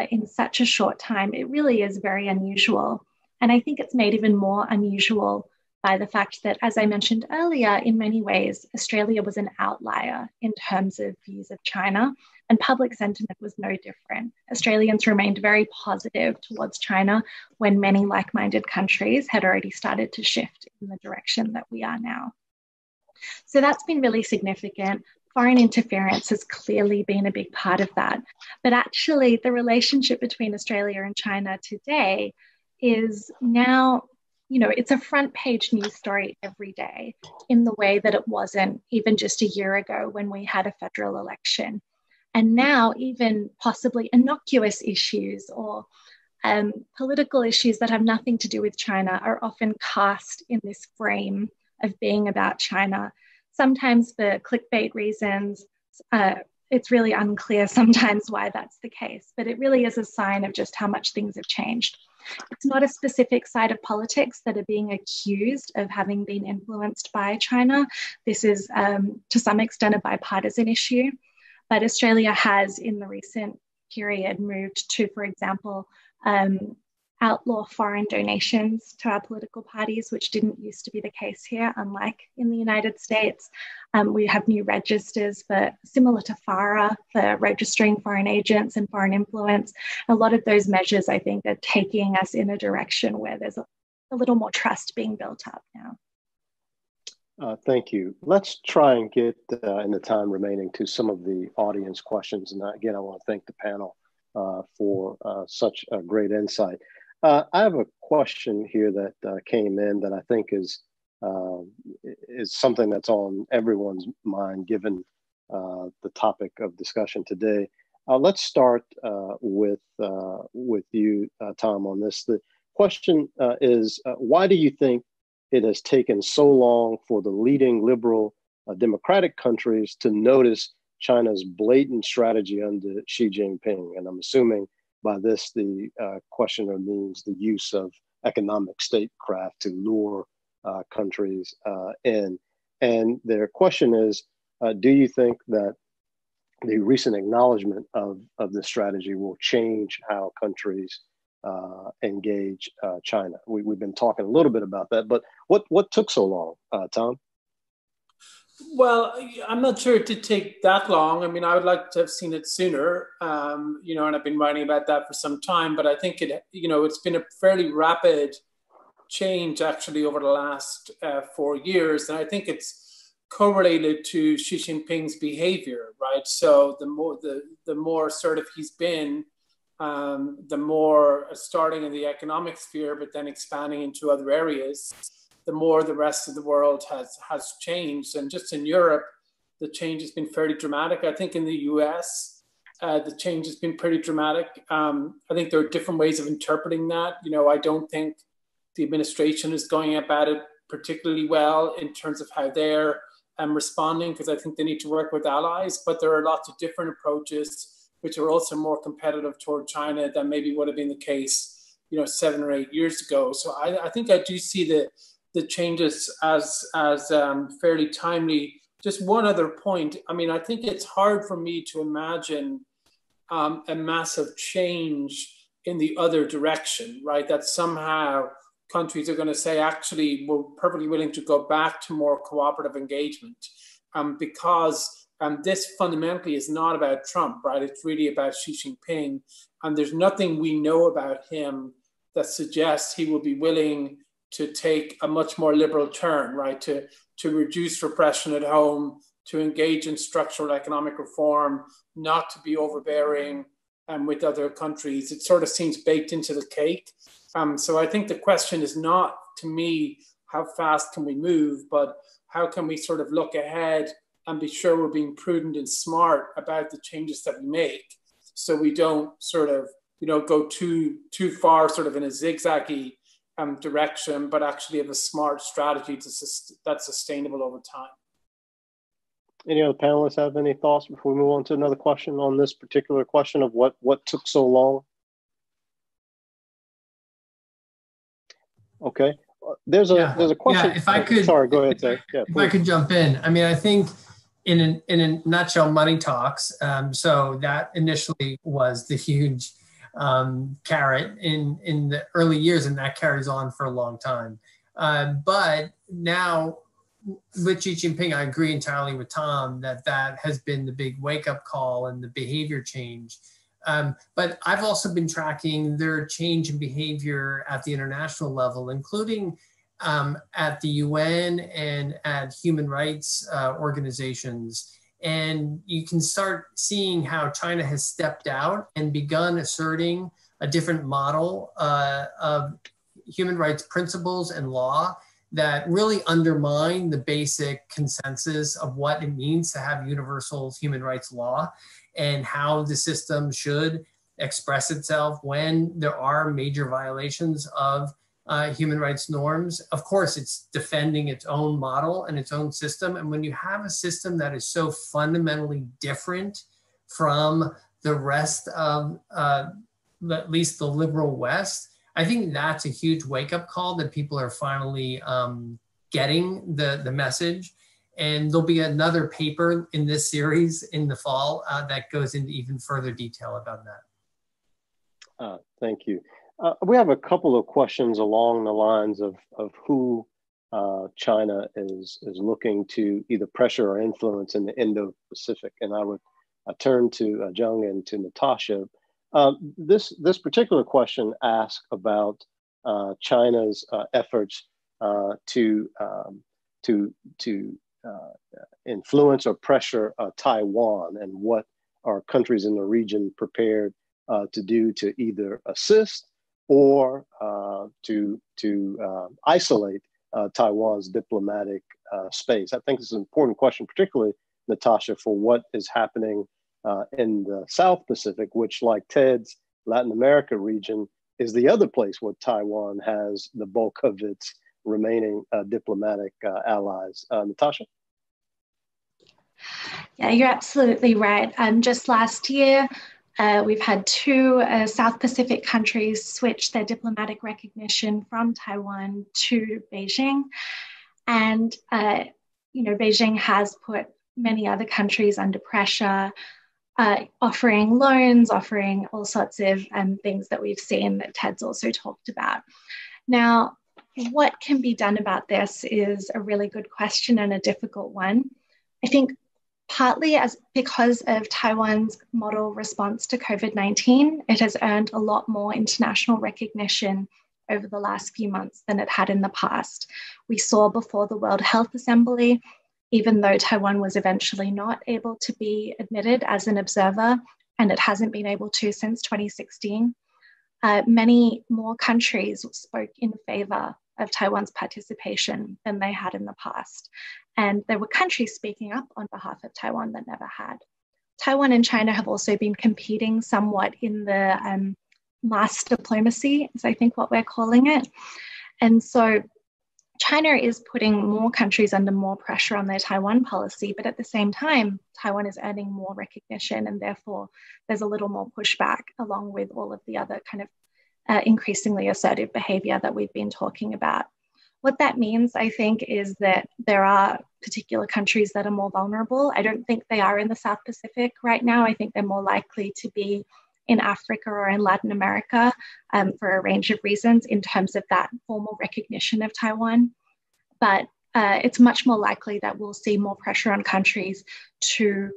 in such a short time, it really is very unusual. And I think it's made even more unusual by the fact that, as I mentioned earlier, in many ways, Australia was an outlier in terms of views of China, and public sentiment was no different. Australians remained very positive towards China when many like-minded countries had already started to shift in the direction that we are now. So that's been really significant. Foreign interference has clearly been a big part of that. But actually, the relationship between Australia and China today is now, it's a front page news story every day in the way that it wasn't even just a year ago when we had a federal election. And now even possibly innocuous issues or political issues that have nothing to do with China are often cast in this frame of being about China. Sometimes for clickbait reasons, it's really unclear sometimes why that's the case, but it really is a sign of just how much things have changed. It's not a specific side of politics that are being accused of having been influenced by China. This is to some extent a bipartisan issue, but Australia has in the recent period moved to, for example, outlaw foreign donations to our political parties, which didn't used to be the case here, unlike in the United States. We have new registers similar to FARA, for registering foreign agents and foreign influence. A lot of those measures, I think, are taking us in a direction where there's a little more trust being built up now. Thank you. Let's try and get in the time remaining to some of the audience questions. And again, I want to thank the panel for such a great insight. I have a question here that came in that I think is something that's on everyone's mind given the topic of discussion today. Let's start with you, Tom, on this. The question is, why do you think it has taken so long for the leading liberal democratic countries to notice China's blatant strategy under Xi Jinping? And I'm assuming by this, the questioner means the use of economic statecraft to lure countries in. And their question is, do you think that the recent acknowledgement of this strategy will change how countries engage China? We've been talking a little bit about that, but what took so long, Tom? Well, I'm not sure it did take that long. I mean, I would like to have seen it sooner, and I've been writing about that for some time, but I think it's been a fairly rapid change actually over the last 4 years. And I think it's correlated to Xi Jinping's behavior, right? So the more assertive he's been, the more starting in the economic sphere, but then expanding into other areas, the more the rest of the world has changed. And just in Europe, the change has been fairly dramatic. I think in the US, the change has been pretty dramatic. I think there are different ways of interpreting that. You know, I don't think the administration is going about it particularly well in terms of how they're responding, because I think they need to work with allies, but there are lots of different approaches which are also more competitive toward China than maybe would have been the case, you know, 7 or 8 years ago. So I think I do see the changes as fairly timely. Just one other point. I mean, I think it's hard for me to imagine a massive change in the other direction, right? That somehow countries are going to say, actually, we're perfectly willing to go back to more cooperative engagement, because this fundamentally is not about Trump, right? It's really about Xi Jinping. And there's nothing we know about him that suggests he will be willing to take a much more liberal turn, right? To reduce repression at home, to engage in structural economic reform, not to be overbearing with other countries. It sort of seems baked into the cake. So I think the question is not, to me, how fast can we move, but how can we sort of look ahead and be sure we're being prudent and smart about the changes that we make, so we don't sort of, you know, go too far sort of in a zigzaggy direction, but actually have a smart strategy that's sustainable over time. Any other panelists have any thoughts before we move on to another question on this particular question of what took so long? Okay, there's a question. Yeah, if I could, sorry, go ahead, Zach. Yeah, if I could jump in. I mean, I think in a nutshell, money talks. So that initially was the huge carrot in the early years, and that carries on for a long time. But now with Xi Jinping, I agree entirely with Tom that has been the big wake-up call and the behavior change. But I've also been tracking their change in behavior at the international level, including at the UN and at human rights organizations. And you can start seeing how China has stepped out and begun asserting a different model of human rights principles and law that really undermine the basic consensus of what it means to have universal human rights law and how the system should express itself when there are major violations of human rights norms. Of course, it's defending its own model and its own system. And when you have a system that is so fundamentally different from the rest of at least the liberal West, I think that's a huge wake-up call that people are finally getting the message. And there'll be another paper in this series in the fall that goes into even further detail about that. Thank you. We have a couple of questions along the lines of who China is looking to either pressure or influence in the Indo-Pacific. And I would turn to Jung and to Natasha. This particular question asks about China's efforts to influence or pressure Taiwan, and what are countries in the region prepared to do to either assist or to isolate Taiwan's diplomatic space. I think this is an important question, particularly, Natasha, for what is happening in the South Pacific, which, like Ted's Latin America region, is the other place where Taiwan has the bulk of its remaining diplomatic allies. Natasha? Yeah, you're absolutely right. Just last year, we've had two South Pacific countries switch their diplomatic recognition from Taiwan to Beijing. And, Beijing has put many other countries under pressure, offering loans, offering all sorts of things that we've seen that Ted's also talked about. Now, what can be done about this is a really good question and a difficult one. I think partly because of Taiwan's model response to COVID-19, it has earned a lot more international recognition over the last few months than it had in the past. We saw before the World Health Assembly even though Taiwan was eventually not able to be admitted as an observer, and it hasn't been able to since 2016. Many more countries spoke in favor of Taiwan's participation than they had in the past. And there were countries speaking up on behalf of Taiwan that never had. Taiwan and China have also been competing somewhat in the mass diplomacy, is I think what we're calling it. And so China is putting more countries under more pressure on their Taiwan policy, but at the same time, Taiwan is earning more recognition, and therefore there's a little more pushback along with all of the other kind of increasingly assertive behavior that we've been talking about. What that means, I think, is that there are particular countries that are more vulnerable. I don't think they are in the South Pacific right now. I think they're more likely to be in Africa or in Latin America for a range of reasons in terms of that formal recognition of Taiwan. But it's much more likely that we'll see more pressure on countries to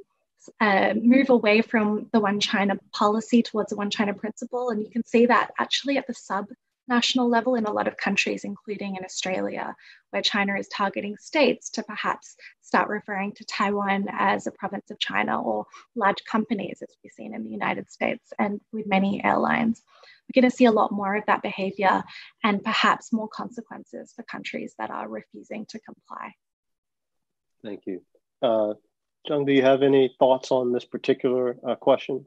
move away from the one China policy towards the one China principle. And you can see that actually at the sub-national level in a lot of countries, including in Australia, where China is targeting states to perhaps start referring to Taiwan as a province of China, or large companies, as we've seen in the United States and with many airlines. We're going to see a lot more of that behavior and perhaps more consequences for countries that are refusing to comply. Thank you. Jung, do you have any thoughts on this particular question?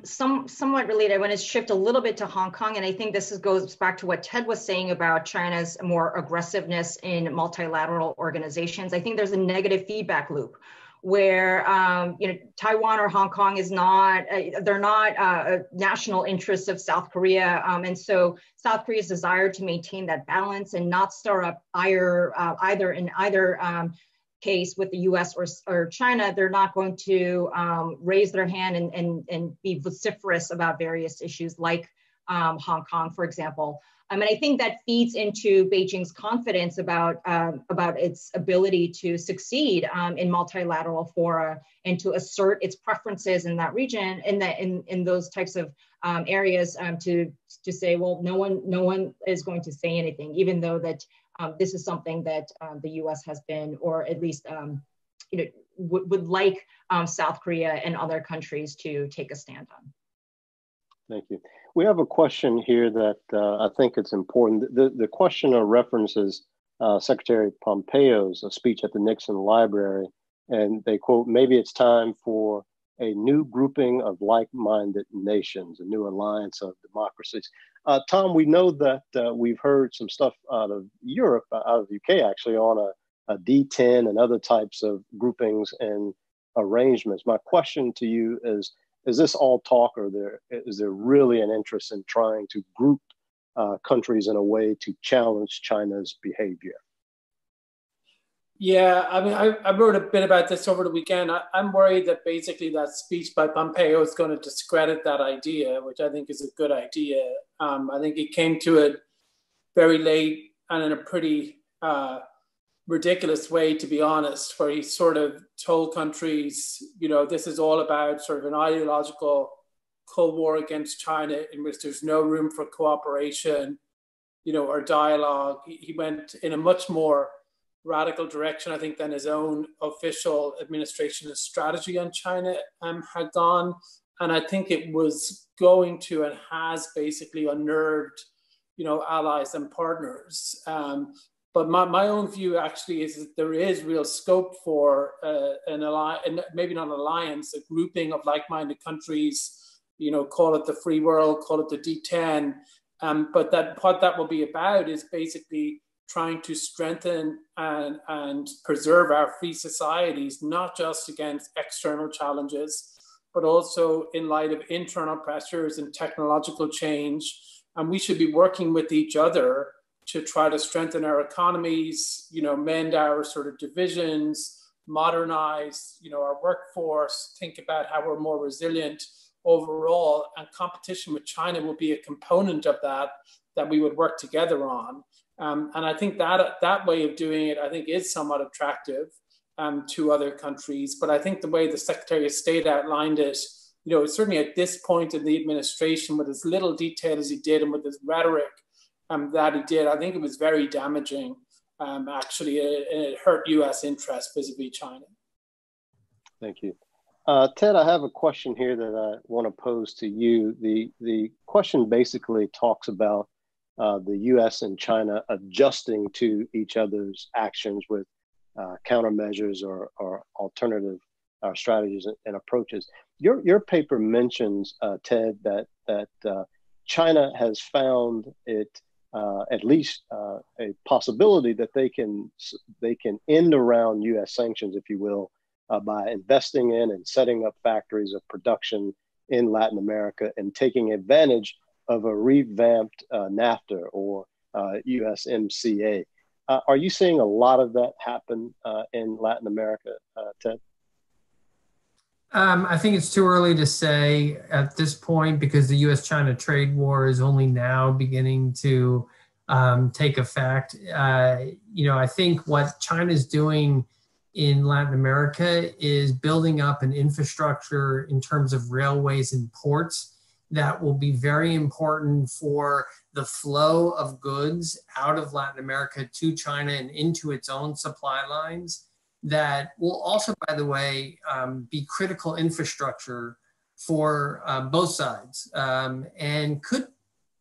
Somewhat related. I want to shift a little bit to Hong Kong, and I think this goes back to what Ted was saying about China's more aggressiveness in multilateral organizations. I think there's a negative feedback loop where Taiwan or Hong Kong is not, they're not national interests of South Korea. And so South Korea's desire to maintain that balance and not stir up either in either case with the US or China, they're not going to raise their hand and be vociferous about various issues like Hong Kong, for example. I mean, I think that feeds into Beijing's confidence about its ability to succeed in multilateral fora and to assert its preferences in that region, in those types of areas, to say, well, no one is going to say anything, even though that this is something that the U.S. has been, or at least would like South Korea and other countries to take a stand on. Thank you. We have a question here that I think it's important. The questioner references Secretary Pompeo's speech at the Nixon Library, and they quote, "Maybe it's time for a new grouping of like-minded nations, a new alliance of democracies." Tom, we know that we've heard some stuff out of Europe, out of the UK actually, on a D10 and other types of groupings and arrangements. My question to you is this all talk, or is there really an interest in trying to group countries in a way to challenge China's behavior? Yeah, I mean, I wrote a bit about this over the weekend. I'm worried that basically that speech by Pompeo is going to discredit that idea, which I think is a good idea. I think it came to it very late and in a pretty ridiculous way, to be honest, where he sort of told countries, this is all about sort of an ideological Cold War against China in which there's no room for cooperation, or dialogue. He went in a much more radical direction, I think, than his own official administration's strategy on China had gone. And I think it was going to and has basically unnerved, allies and partners. But my own view actually is that there is real scope for an alliance, maybe not an alliance, a grouping of like-minded countries, call it the free world, call it the D10. But what that will be about is basically trying to strengthen and preserve our free societies, not just against external challenges, but also in light of internal pressures and technological change. And we should be working with each other to try to strengthen our economies, mend our sort of divisions, modernize, our workforce, think about how we're more resilient overall. And competition with China will be a component of that we would work together on. And I think that way of doing it, I think, is somewhat attractive to other countries. But I think the way the Secretary of State outlined it, certainly at this point in the administration, with as little detail as he did and with his rhetoric that he did, I think it was very damaging. actually hurt U.S. interests vis-a-vis China. Thank you. Ted, I have a question here that I want to pose to you. The question basically talks about the U.S. and China adjusting to each other's actions with countermeasures or alternative strategies and approaches. Your paper mentions, Ted, that China has found it at least a possibility that they can end around U.S. sanctions, if you will, by investing in and setting up factories of production in Latin America and taking advantage of a revamped NAFTA or USMCA. Are you seeing a lot of that happen in Latin America, Ted? I think it's too early to say at this point because the U.S.-China trade war is only now beginning to take effect. I think what China is doing in Latin America is building up an infrastructure in terms of railways and ports that will be very important for the flow of goods out of Latin America to China and into its own supply lines. That will also, by the way, be critical infrastructure for both sides and could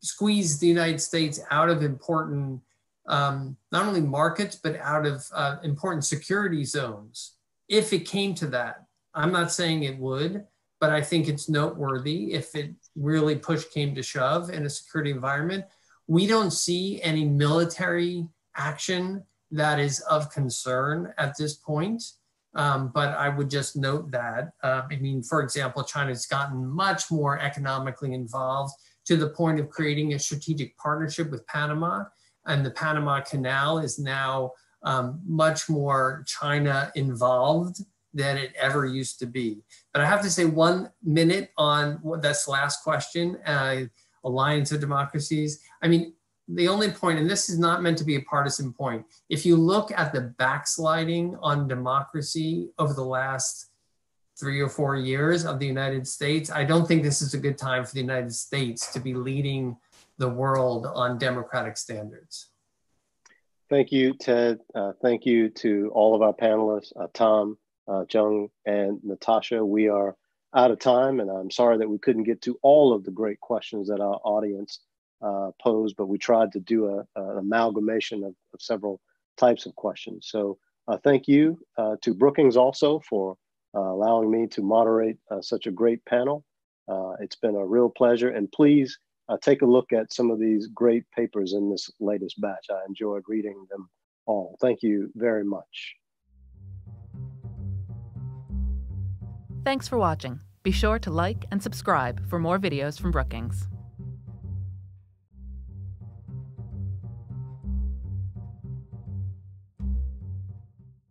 squeeze the United States out of important not only markets, but out of important security zones, if it came to that. I'm not saying it would, but I think it's noteworthy if it really push came to shove in a security environment. We don't see any military action that is of concern at this point, but I would just note that. For example, China's gotten much more economically involved to the point of creating a strategic partnership with Panama. And the Panama Canal is now much more China involved than it ever used to be. But I have to say 1 minute on that's the last question, Alliance of Democracies. The only point, and this is not meant to be a partisan point, if you look at the backsliding on democracy over the last 3 or 4 years of the United States, I don't think this is a good time for the United States to be leading the world on democratic standards. Thank you, Ted. Thank you to all of our panelists, Tom, Jung, and Natasha. We are out of time, and I'm sorry that we couldn't get to all of the great questions that our audience posed, but we tried to do an amalgamation of several types of questions. So thank you to Brookings also for allowing me to moderate such a great panel. It's been a real pleasure, and please take a look at some of these great papers in this latest batch. I enjoyed reading them all. Thank you very much. Thanks for watching. Be sure to like and subscribe for more videos from Brookings.